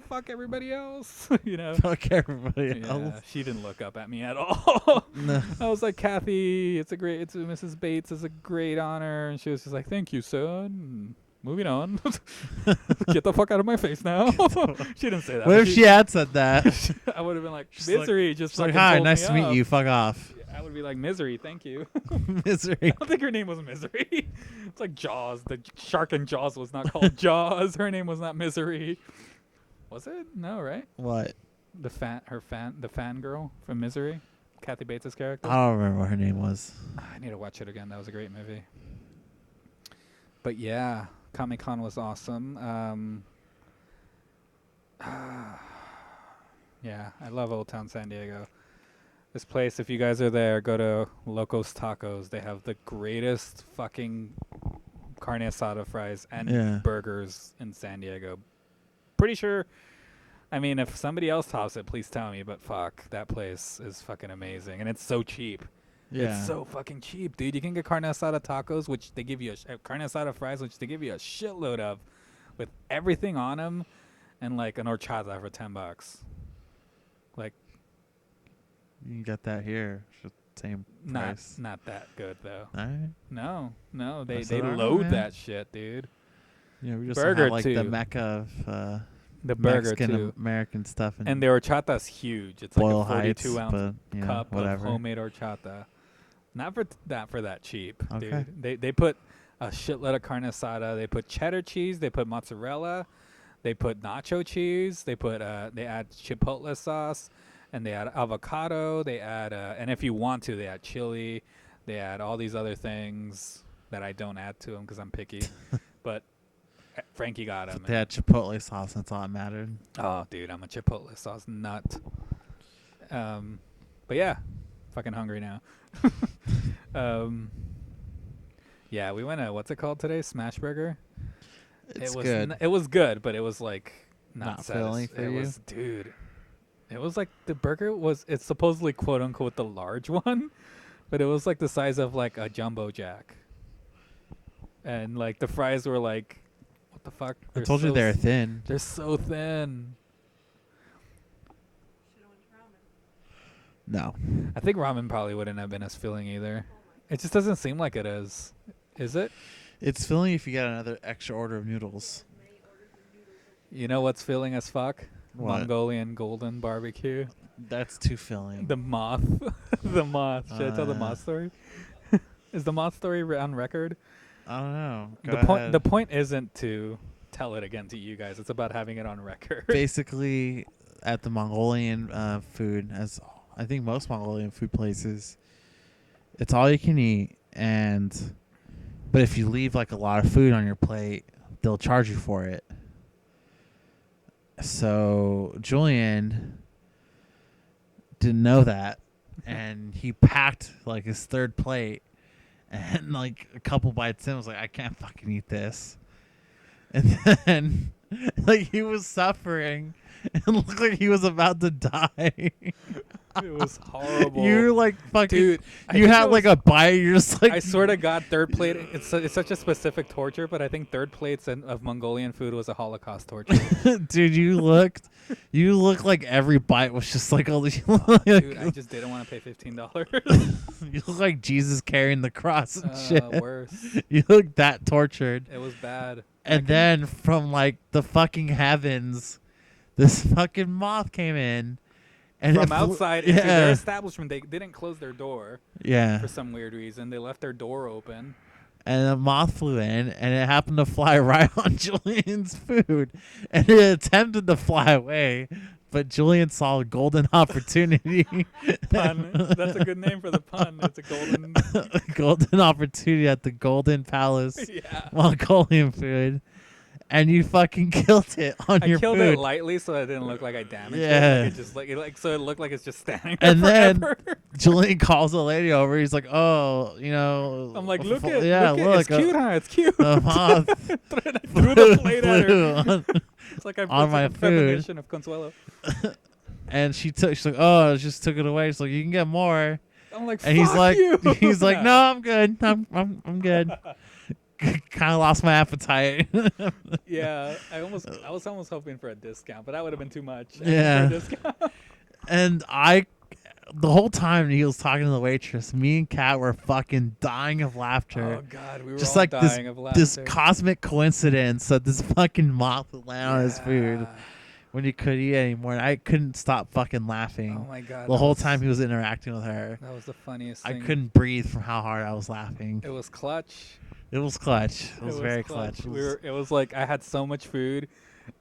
Fuck everybody else, you know.
Fuck everybody
Yeah,
else.
she didn't look up at me at all.
No.
I was like, "Kathy, Mrs. Bates is a great honor," and she was just like, "Thank you, son. Moving on. Get the fuck out of my face now." She didn't say that.
What
but
if she had said that?
I would have been like,
She's like-
"Misery, just
She's like,
fucking
hi,
pulled
nice
me
to meet
up."
you. Fuck off.
I would be like, "Misery, thank you."
Misery.
I don't think her name was Misery. It's like Jaws. The shark in Jaws was not called Jaws. Her name was not Misery. Was it? No, right?
What?
The fan girl from Misery, Kathy Bates' character.
I don't remember what her name was.
I need to watch it again. That was a great movie. But yeah, Comic-Con was awesome. Yeah, I love Old Town San Diego. This place, if you guys are there, go to Locos Tacos. They have the greatest fucking carne asada fries and
Yeah.
burgers in San Diego. Pretty sure. I mean, if somebody else tops it, please tell me. But fuck, that place is fucking amazing, and it's so cheap.
Yeah.
It's so fucking cheap, dude. You can get carne asada tacos, which they give you carne asada fries, which they give you a shitload of, with everything on them, and like an horchata for $10. Like,
You can get that here. It's the same price.
not that good though.
All right.
No, they
That's what I
load
meant.
that shit, dude.
Yeah, we just
Burger
have like the
too.
mecca of
The burger
Mexican
too.
American stuff
And the horchata's huge. It's like
Boyle
a 42
Heights,
ounce
but you know,
cup
whatever.
of homemade horchata. Not for that cheap,
Okay.
dude. They put a shitload of carne asada. They put cheddar cheese. They put mozzarella. They put nacho cheese. They add chipotle sauce, and they add avocado. They add and if you want to, they add chili. They add all these other things that I don't add to them because I'm picky. But Frankie got them.
They had chipotle sauce. That's all that mattered.
Oh, dude, I'm a chipotle sauce nut. But yeah, fucking hungry now. Yeah, we went to what's it called today? Smash Burger.
It's
it was
good.
It was good, but it was like
Not filling for
it
you?
was, dude. It was like the burger was. It's supposedly quote unquote the large one, but it was like the size of like a jumbo jack. And like the fries were like, what the fuck?
I told you they're thin.
They're so thin.
No.
I think ramen probably wouldn't have been as filling either. It just doesn't seem like it is. Is it?
It's filling if you get another extra order of noodles.
You know what's filling as fuck?
What?
Mongolian golden barbecue.
That's too filling.
The moth. The moth. Should I tell the
Uh.
moth story? Is the moth story on record?
I don't know. Go
The point.
ahead.
The point isn't to tell it again to you guys. It's about having it on record.
Basically, at the Mongolian food, as I think most Mongolian food places, it's all you can eat, but if you leave like a lot of food on your plate, they'll charge you for it. So Julian didn't know that, and he packed like his third plate, and like a couple bites in was like, I can't fucking eat this. And then like he was suffering, and looked like he was about to die.
It was horrible.
You're like fucking.
Dude, I
you
think
had
it
like
was-
a bite. You're just like.
I swear to God, third plate. It's such a specific torture, but I think third plates of Mongolian food was a Holocaust torture.
Dude, you looked like every bite was just like all these.
Dude, I just didn't want to pay $15.
You look like Jesus carrying the cross and shit.
Worse.
You look that tortured.
It was bad.
And then from like the fucking heavens, this fucking moth came in. And
From
it flew-
outside into their establishment, they didn't close their door
Yeah.
for some weird reason. They left their door open.
And a moth flew in, and it happened to fly right on Julian's food. And it attempted to fly away, but Julian saw a golden opportunity.
Pun. That's a good name for the pun. It's a golden.
Golden opportunity at the Golden Palace
Yeah.
Mongolian food. And you fucking killed it on
I
your
killed
food.
it lightly so it didn't look like I damaged
Yeah.
it. Like it just so it looked like it's just standing there
And then
forever.
Julian calls the lady over. He's like, "Oh, you know."
I'm like, look at,
yeah,
look, it's cute, huh? It's cute.
The moth
And I threw the plate at her.
flew on-
It's like I
on
it's
my
like a
food.
premonition of Consuelo.
and she's like, "Oh, I just took it away." She's like, "You can get more."
I'm like,
And he's
fuck
like,
you.
he's like, "No, I'm good. I'm good." Kind of lost my appetite.
Yeah, I was almost hoping for a discount, but that would have been too much.
Yeah.
For a discount.
And the whole time he was talking to the waitress, me and Kat were fucking dying of laughter.
Oh God, we were
Just
all
like
dying of laughter.
this cosmic coincidence that this fucking moth would land on his food
Yeah.
when he couldn't eat anymore. And I couldn't stop fucking laughing
Oh my God.
the
that
whole
was-
time he was interacting with her.
That was the funniest
I
thing.
couldn't breathe from how hard I was laughing.
It was clutch.
It was clutch. It was very clutch.
It was like I had so much food,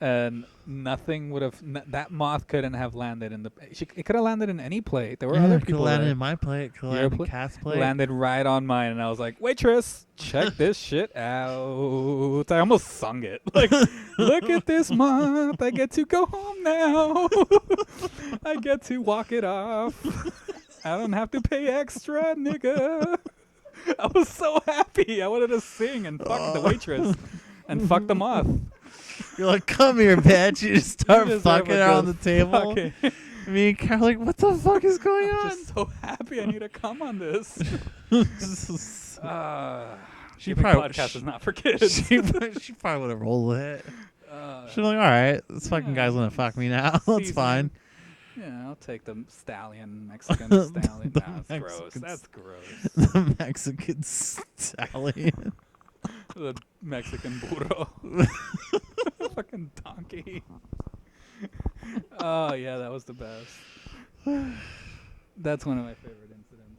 and nothing would have. That moth couldn't have landed in the. It could have landed in any plate. There were other
it could
people
landed
there.
in my plate. Could
Your
landed in
pla-
Kat's plate.
Landed right on mine, and I was like, "Waitress, check this shit out." I almost sung it. Like, look at this moth. I get to go home now. I get to walk it off. I don't have to pay extra, nigga. I was so happy. I wanted to sing and fuck the waitress and fuck the moth.
You're like, "Come here, bitch!" You just start
You deserve
fucking
a
her on
good
the table.
fucking-
Me and Kat are like, "What the fuck is going
I'm
on?"
just so happy. I need to come on this.
She
Gimmick
probably-
podcast is not for kids.
she probably would have rolled with it.
Uh,
She's like, "All right, this fucking
yeah,
guy's gonna fuck me now. That's
season.
fine."
Yeah, I'll take the stallion, Mexican stallion.
The
Nah, that's gross.
Mexican
That's gross.
The Mexican stallion.
The Mexican burro. Fucking donkey. Oh, yeah, that was the best. That's one of my favorite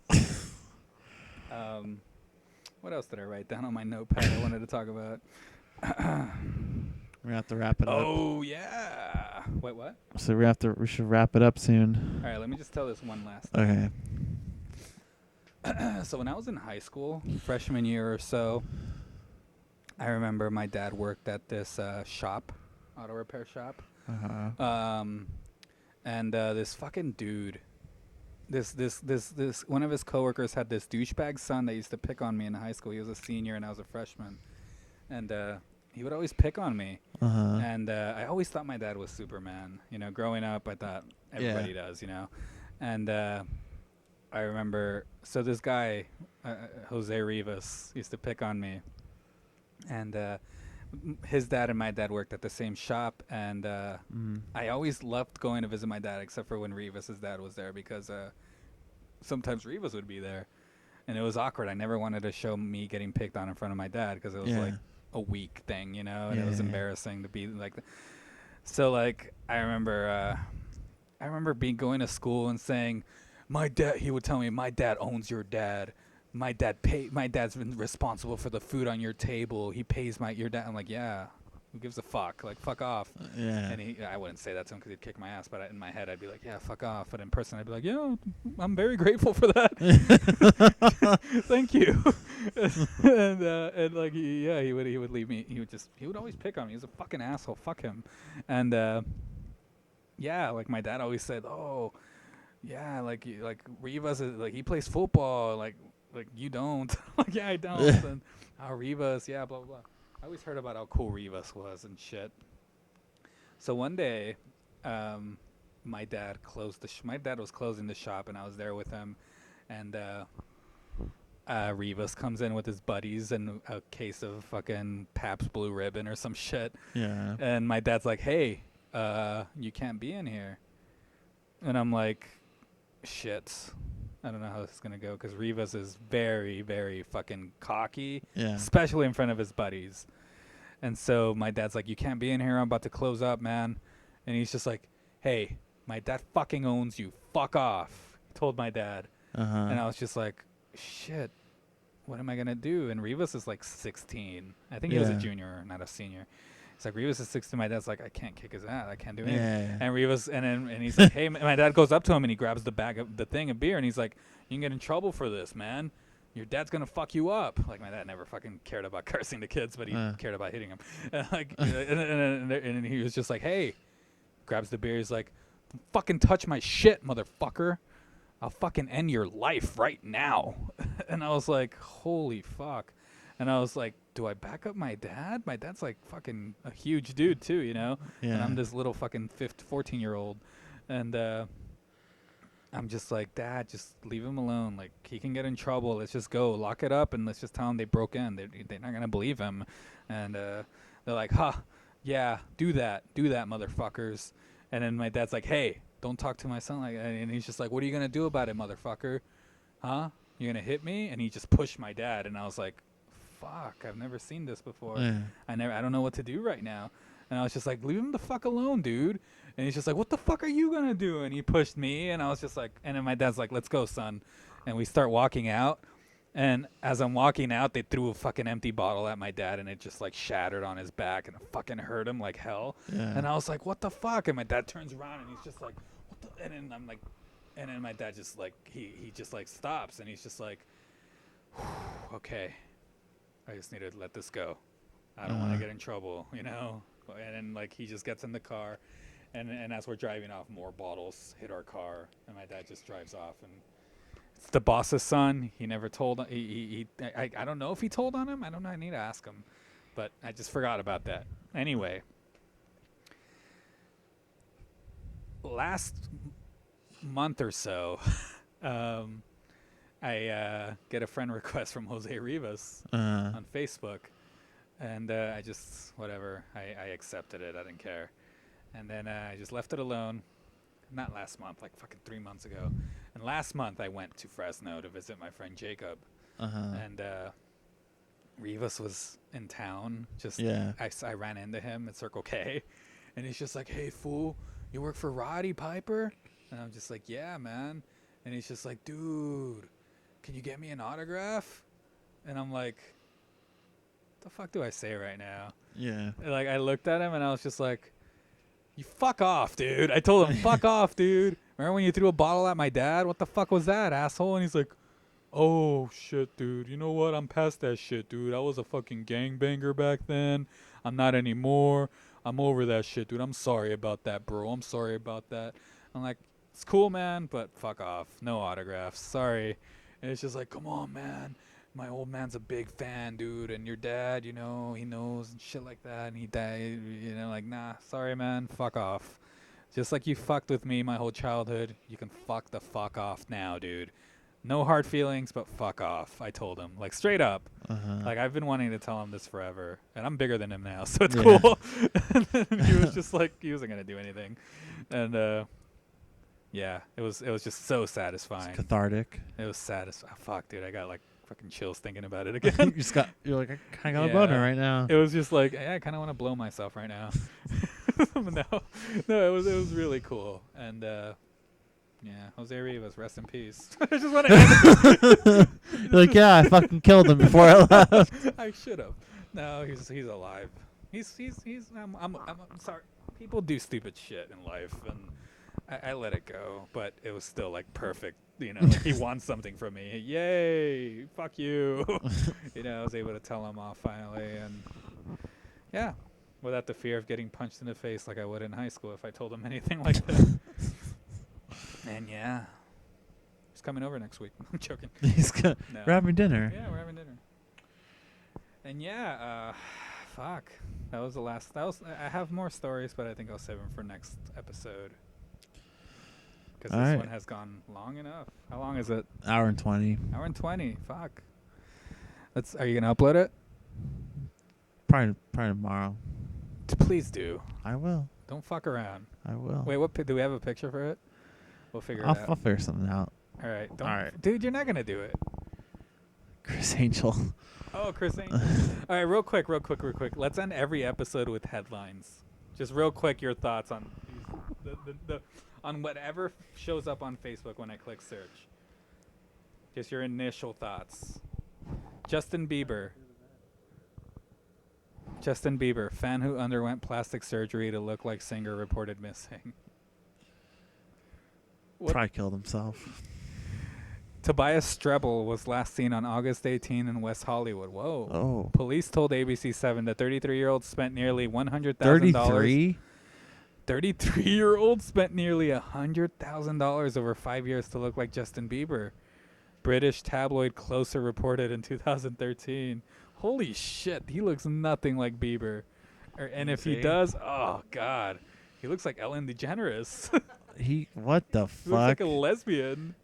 incidents. What else did I write down on my notepad I wanted to talk about?
We have to wrap it up.
Oh, yeah. Wait, what?
So we should wrap it up soon.
All right, let me just tell this one last thing.
Okay.
So when I was in high school, freshman year or so, I remember my dad worked at this shop, auto repair shop.
Uh-huh.
And this fucking dude, this one of his coworkers had this douchebag son that used to pick on me in high school. He was a senior and I was a freshman, and he would always pick on me.
Uh-huh.
And I always thought my dad was Superman. You know, growing up, I thought everybody does. You know, and I remember this guy, Jose Rivas, used to pick on me, and his dad and my dad worked at the same shop, and I always loved going to visit my dad, except for when Rivas' dad was there, because sometimes Rivas would be there, and it was awkward. I never wanted to show me getting picked on in front of my dad, because it was like a weak thing, you know, and it was embarrassing to be like. So like I remember going to school and saying, my dad. He would tell me, my dad owns your dad. My dad's been responsible for the food on your table. He pays your dad. I'm like, yeah, who gives a fuck? Like, fuck off.
Yeah.
And I wouldn't say that to him because he'd kick my ass. But in my head, I'd be like, yeah, fuck off. But in person, I'd be like, yeah, I'm very grateful for that. Thank you. And like, he would leave me. He would always pick on me. He's a fucking asshole. Fuck him. And yeah, like my dad always said, oh, yeah, like Rivas is like he plays football. Like you don't. Like, yeah, I don't. And Rivas, yeah, blah blah blah. I always heard about how cool Rivas was and shit. So one day, my dad closed my dad was closing the shop, and I was there with him, and Rivas comes in with his buddies and a case of fucking Pabst Blue Ribbon or some shit,
Yeah.
and my dad's like, "Hey, you can't be in here," and I'm like, "Shit, I don't know how this is gonna go," because Rivas is very, very fucking cocky,
Yeah.
especially in front of his buddies. And so my dad's like, "You can't be in here. I'm about to close up, man." And he's just like, "Hey, my dad fucking owns you. Fuck off." He told my dad. And I was just like, "Shit, what am I going to do?" And Rivas is like 16. I think he was a
Yeah.
junior, not a senior. It's like Rivas is 16. My dad's like, "I can't kick his ass. I can't do anything."
Yeah.
And Rivas, and he's like, "Hey," my dad goes up to him and he grabs the bag of the thing of beer and he's like, "You can get in trouble for this, man. Your dad's gonna fuck you up." Like, my dad never fucking cared about cursing to kids, but he cared about hitting him. And like, and he was just like, "Hey," grabs the beer. He's like, "Don't fucking touch my shit, motherfucker. I'll fucking end your life right now." And I was like, "Holy fuck." And I was like, "Do I back up my dad? My dad's like fucking a huge dude too, you know?"
Yeah.
And I'm this little fucking 14-year-old. And I'm just like, "Dad, just leave him alone. Like, he can get in trouble. Let's just go. Lock it up and let's just tell him they broke in. They're not going to believe him." And they're like, "Huh, yeah, do that, motherfuckers." And then my dad's like, "Hey, don't talk to my son like that." And he's just like, "What are you going to do about it, motherfucker? Huh? You're going to hit me?" And he just pushed my dad. And I was like, "Fuck, I've never seen this before.
Yeah.
I don't know what to do right now." And I was just like, "Leave him the fuck alone, dude." And he's just like, "What the fuck are you gonna do?" And he pushed me, and I was just like, and then my dad's like, "Let's go, son." And we start walking out. And as I'm walking out, they threw a fucking empty bottle at my dad, and it just like shattered on his back, and it fucking hurt him like hell.
Yeah.
And I was like, "What the fuck?" And my dad turns around, and he's just like, "What the?" And then I'm like, and then my dad just like he just like stops, and he's just like, "Okay, I just need to let this go. I don't want to get in trouble, you know?" And then like he just gets in the car, and as we're driving off, more bottles hit our car, and my dad just drives off. And it's the boss's son. He never told. I don't know if he told on him. I don't know. I need to ask him, but I just forgot about that. Anyway, last month or so, I get a friend request from Jose Rivas on Facebook, and I just whatever. I accepted it. I didn't care, and then I just left it alone. Not last month, like fucking 3 months ago. And last month I went to Fresno to visit my friend Jacob, and Rivas was in town. Just I ran into him at Circle K, and he's just like, "Hey fool, you work for Roddy Piper?" And I'm just like, "Yeah, man." And he's just like, "Dude, can you get me an autograph?" And I'm like, "What the fuck do I say right now?"
Yeah.
And like, I looked at him and I was just like, "You fuck off, dude." I told him, "Fuck off, dude. Remember when you threw a bottle at my dad? What the fuck was that, asshole?" And he's like, "Oh, shit, dude. You know what? I'm past that shit, dude. I was a fucking gangbanger back then. I'm not anymore. I'm over that shit, dude. I'm sorry about that, bro. I'm sorry about that." I'm like, "It's cool, man, but fuck off. No autographs. Sorry." And it's just like, "Come on, man. My old man's a big fan, dude. And your dad, you know, he knows and shit like that. And he died, you know, like, nah, sorry, man. Fuck off. Just like you fucked with me my whole childhood, you can fuck the fuck off now, dude. No hard feelings, but fuck off." I told him, like, straight up. Like, I've been wanting to tell him this forever, and I'm bigger than him now, so it's cool. And then he was just like, he wasn't gonna do anything, and yeah, it was just so satisfying.
It's cathartic.
It was satisfying. Fuck, dude, I got like fucking chills thinking about it again.
You're like, I kind of got a boner right now.
It was just like, yeah, I kind of want to blow myself right now. No, it was really cool, and yeah, Jose Rivas, rest in peace. I just want to.
You're like, yeah, I fucking killed him before I left.
I should have. No, he's alive. He's I'm sorry. People do stupid shit in life, and I let it go. But it was still like perfect. You know, like he wants something from me. Yay! Fuck you. You know, I was able to tell him off finally, and yeah, without the fear of getting punched in the face like I would in high school if I told him anything like that. And yeah, he's coming over next week. I'm joking.
We're having dinner.
Yeah, we're having dinner. And yeah, fuck. That was the last. I have more stories, but I think I'll save them for next episode. Because this one has gone long enough. How long is it?
Hour and 20.
Hour and 20. Fuck. Are you gonna upload it?
Probably tomorrow.
Please do.
I will.
Don't fuck around.
I will.
Wait, do we have a picture for it? We'll figure it
I'll
out.
figure something out.
All right.
All right.
Dude, you're not gonna do it.
Chris Angel.
Oh, Chris Angel. All right, real quick. Let's end every episode with headlines. Just real quick, your thoughts on on whatever shows up on Facebook when I click search. Just your initial thoughts. Justin Bieber, fan who underwent plastic surgery to look like singer, reported missing.
Probably killed himself.
Tobias Strebel was last seen on August 18 in West Hollywood. Whoa.
Oh.
Police told ABC7 the 33-year-old spent nearly $100,000.
33?
33-year-old spent nearly $100,000 over 5 years to look like Justin Bieber. British tabloid Closer reported in 2013. Holy shit, he looks nothing like Bieber. And if he does, oh god, he looks like Ellen DeGeneres.
What the
He
fuck?
looks like a lesbian.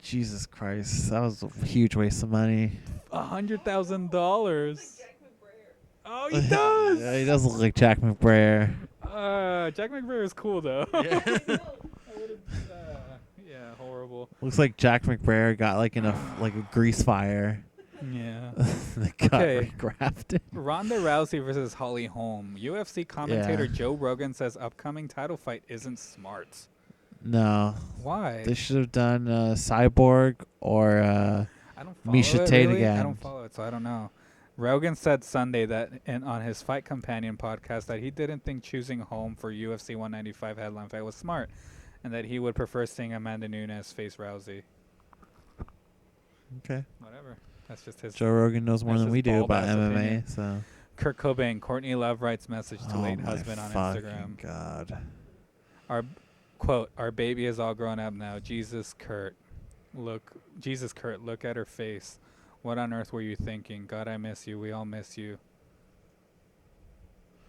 Jesus Christ, that was a huge waste of money.
$100,000. Oh, he does.
Yeah, he does look like Jack McBrayer.
Jack McBrayer is cool though.
Yeah.
Yeah, horrible.
Looks like Jack McBrayer got like in a grease fire.
Yeah.
They got
Okay.
regrafted.
Ronda Rousey versus Holly Holm. UFC commentator
Yeah.
Joe Rogan says upcoming title fight isn't smart.
No,
Why?
they should have done Cyborg or
I don't follow
Misha
it,
Tate
really. I
again.
don't follow it, so I don't know. Rogan said Sunday that on his Fight Companion podcast that he didn't think choosing Holm for UFC 195 headline fight was smart, and that he would prefer seeing Amanda Nunes face Rousey.
Okay.
Whatever. That's just his.
Joe Rogan knows more
That's
than
his
we do about
bald-ass
MMA.
opinion.
So.
Kurt Cobain, Courtney Love writes message to
Oh
late
my
husband on
fucking
Instagram.
God.
Our quote, our baby is all grown up now. Jesus Kurt, look at her face. What on earth were you thinking? God, I miss you. We all miss you.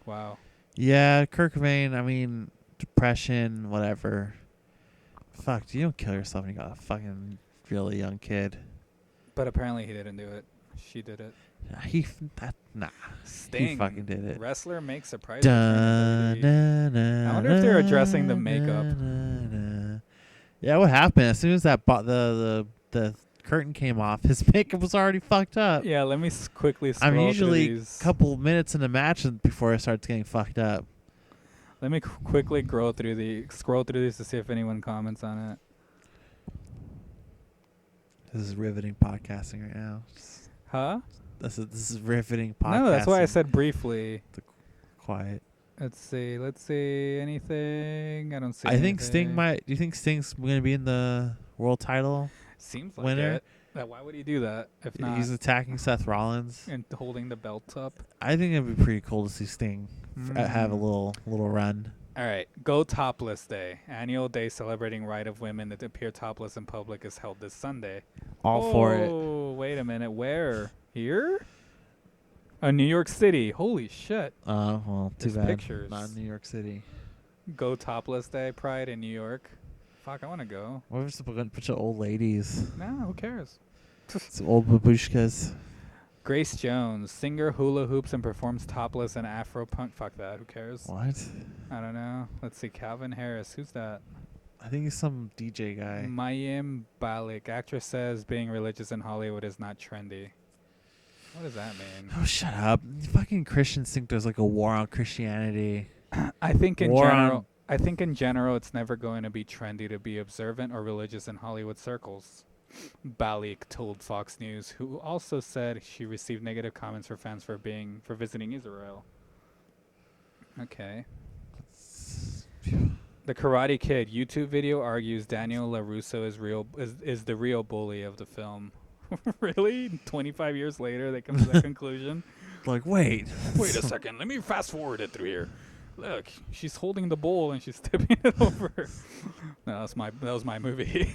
Wow.
Yeah, Kurt Cobain. I mean, depression, whatever. Fuck, you don't kill yourself when you got a fucking really young kid.
But apparently he didn't do it. She did it.
Nah.
Sting.
He fucking did it.
Wrestler makes surprise.
Dun,
return to WWE.
I
I wonder if they're addressing the makeup.
Yeah, what happened? As soon as that the curtain came off, his makeup was already fucked up.
Yeah, let me quickly scroll
I'm usually
through these.
couple minutes in the match before it starts getting fucked up.
Let me quickly scroll through these to see if anyone comments on it.
This is riveting podcasting right now.
Huh?
This is riveting podcasting.
No, that's why I said briefly.
Quiet.
Let's see. Anything? I don't see.
I think
anything.
Sting might. Do you think Sting's going to be in the world title?
Seems like
winner?
it. Why would he do that if not?
He's attacking Seth Rollins.
And holding the belt up.
I think it'd be pretty cool to see Sting have a
Mm.
little run.
All right, Go Topless Day, annual day celebrating right of women to appear topless in public, is held this Sunday.
All for it.
Oh, wait a minute. Where? Here? New York City. Holy shit.
Well, too
There's
bad.
pictures.
Not in New York City.
Go Topless Day, Pride in New York. Fuck, I want to go.
What if it's a bunch of old ladies?
No, who cares?
Some old babushkas.
Grace Jones, singer, hula hoops and performs topless in Afro punk. Fuck that. Who cares?
What?
I don't know. Let's see. Calvin Harris. Who's that?
I think he's some DJ guy.
Mayim Balik. Actress says being religious in Hollywood is not trendy. What does that mean?
Oh, shut up. Fucking Christians think there's like a war on Christianity.
I think in
War
general,
on-
it's never going to be trendy to be observant or religious in Hollywood circles. Balik told Fox News, who also said she received negative comments from fans for visiting Israel. Okay. The Karate Kid YouTube video argues Daniel LaRusso is the real bully of the film. Really? 25 years later, they come to that conclusion.
Like, wait.
Wait a second. Let me fast forward it through here. Look, she's holding the bowl and she's tipping it over. No, that was my movie.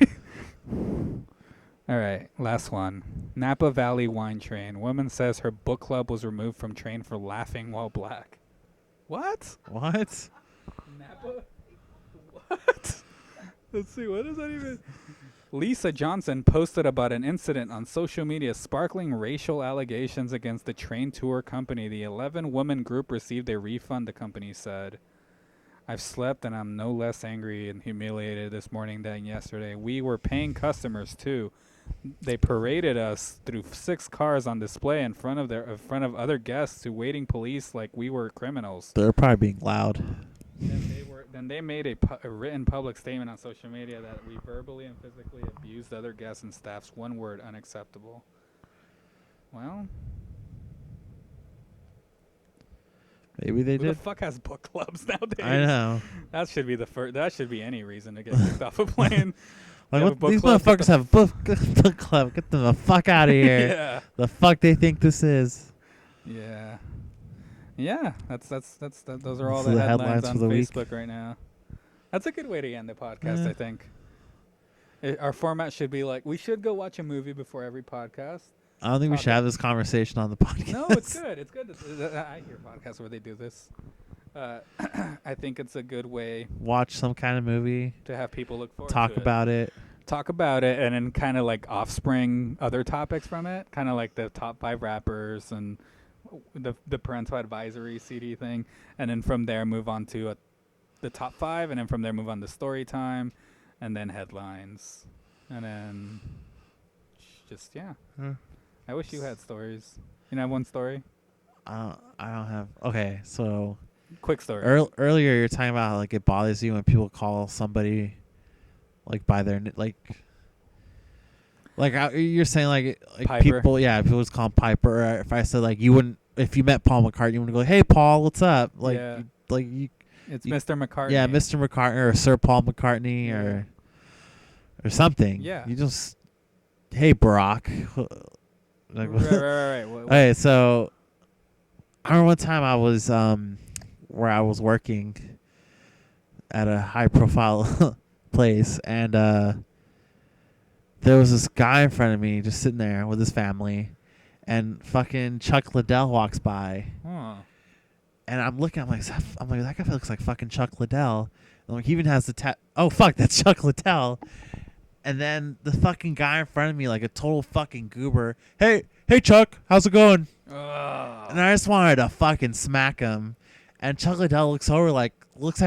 All right, last one. Napa Valley Wine Train. Woman says her book club was removed from train for laughing while black. What?
What?
Napa? What? Let's see. What is that even? Lisa Johnson posted about an incident on social media sparkling racial allegations against the train tour company. The 11-woman group received a refund, the company said. I've slept and I'm no less angry and humiliated this morning than yesterday. We were paying customers too. They paraded us through 6 cars on display in front of other guests who waiting police like we were criminals.
They're probably being loud.
Then they made a written public statement on social media that we verbally and physically abused other guests and staffs. One word, unacceptable. Well,
Maybe they
who the
did.
fuck has book clubs nowadays?
I know.
That should be the first. That should be any reason to get kicked off a plane.
Like,
have a
what,
book
these
club, get
motherfuckers have a book club. Get them the fuck out of here.
Yeah.
The fuck they think this is.
Yeah. Yeah. Those are all
Those
the
are the
headlines
headlines
on
for the week.
Facebook right now. That's a good way to end the podcast,
Yeah.
I think. Our format should be like, we should go watch a movie before every podcast.
I don't think we should
Topic.
have this conversation on the podcast.
No, it's good. It's good. I hear podcasts where they do this. I think it's a good way
Watch some kind of movie.
to have people look forward
Talk
to
about it.
Talk about it, and then kind of like offspring other topics from it, kind of like the top 5 rappers and the parental advisory CD thing, and then from there move on to the top 5, and then from there move on to story time, and then headlines, and then just I wish you had stories. You know, have one story.
I don't have. Okay, so
Quick story.
earlier you're talking about how, like, it bothers you when people call somebody like by their you're saying like
Piper.
people just call him Piper. Or if I said like you wouldn't, if you met Paul McCartney, you wouldn't go, hey Paul, what's up? Like
Yeah.
you
It's
you-
Mr. McCartney.
yeah, Mr. McCartney or Sir Paul McCartney
Yeah.
or something.
Yeah.
You just, hey Barack. Like,
Right.
Okay, so I remember one time I was where I was working at a high profile place, and there was this guy in front of me just sitting there with his family, and fucking Chuck Liddell walks by,
Huh.
and I'm looking, I'm like that guy looks like fucking Chuck Liddell. And like, he even has the oh fuck, that's Chuck Liddell. And then the fucking guy in front of me, like a total fucking goober. Hey Chuck, how's it going?
Ugh.
And I just wanted to fucking smack him. And Chuck Liddell looks at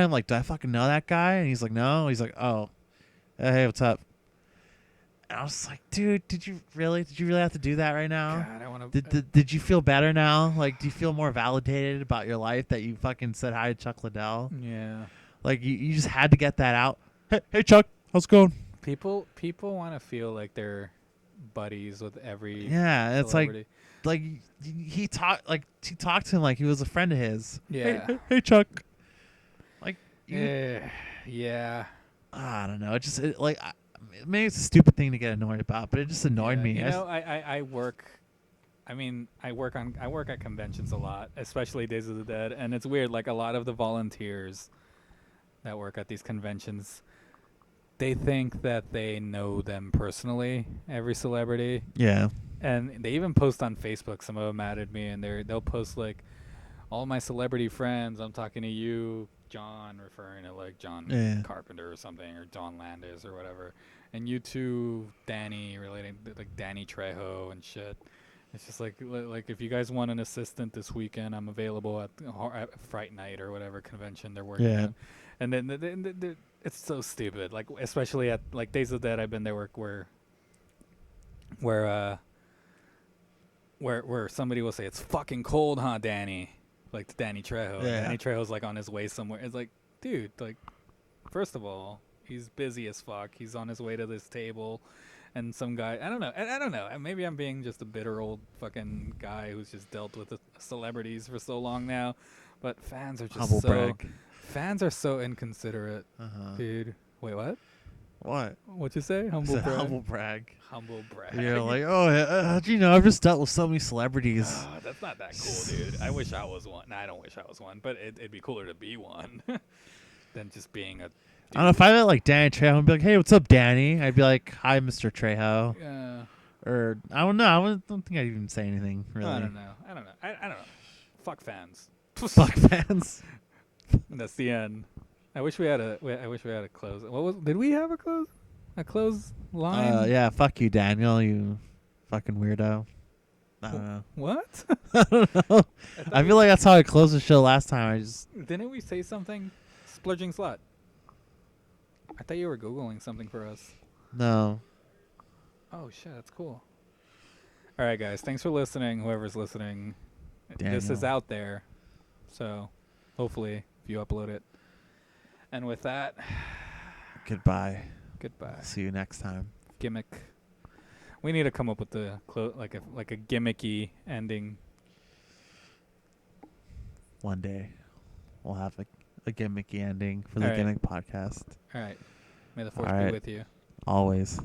him like, do I fucking know that guy? And he's like, no. He's like, oh, hey, what's up? And I was like, dude, did you really have to do that right now?
God, I want to.
Did you feel better now? Like, do you feel more validated about your life that you fucking said hi to Chuck Liddell?
Yeah.
Like, you just had to get that out. Hey Chuck, how's it going?
People want to feel like they're buddies with every.
Yeah, it's
celebrity.
like he talked to him like he was a friend of his.
Yeah.
Hey Chuck. Like,
Yeah.
I don't know. Maybe it's a stupid thing to get annoyed about, but it just annoyed
Yeah.
me.
You know, I work. I mean, I work at conventions a lot, especially Days of the Dead, and it's weird. Like a lot of the volunteers that work at these conventions, they think that they know them personally, every celebrity.
Yeah.
And they even post on Facebook. Some of them added me, and they'll post like, all my celebrity friends. I'm talking to you, John, referring to like John Carpenter or something, or John Landis or whatever. And you too, Danny, relating to like Danny Trejo and shit. It's just like if you guys want an assistant this weekend, I'm available at Fright Night or whatever convention they're working at. And then it's so stupid. Like especially at like Days of the Dead, I've been there where somebody will say, it's fucking cold, huh, Danny? Like to Danny Trejo.
Yeah.
And Danny Trejo's like on his way somewhere. It's like, dude, like, first of all, he's busy as fuck. He's on his way to this table. And some guy, I don't know. Maybe I'm being just a bitter old fucking guy who's just dealt with the celebrities for so long now. But fans are just fans are so inconsiderate, dude. Wait, what?
What?
What'd you say? Humble brag.
Humble brag.
Humble brag.
You're like, I've just dealt with so many celebrities.
Oh, that's not that cool, dude. I wish I was one. Nah, I don't wish I was one, but it'd be cooler to be one than just being a
I don't know if I met like Danny Trejo and be like, "Hey, what's up, Danny?" I'd be like, "Hi, Mr. Trejo,"
Yeah.
or I don't know. Don't think I'd even say anything really.
I don't know. I don't know. Fuck fans.
Fuck fans.
And that's the end. I wish we had a. I wish we had a close. What was? Did we have a close? A close line?
Yeah, fuck you, Daniel. You fucking weirdo. I don't know.
What?
I don't know. I feel like that's how I closed the show last time. I just
Didn't we say something? Splurging slut. I thought you were googling something for us.
no.
Oh shit, that's cool. All right, guys. Thanks for listening. Whoever's listening, this is
Daniel.
out there, so hopefully if you upload it. And with that,
Goodbye.
goodbye.
See you next time.
Gimmick. We need to come up with the like a gimmicky ending.
One day, we'll have a gimmicky ending for the
All right.
Gimmick podcast.
All right. May the force
All
be
right.
with you.
Always.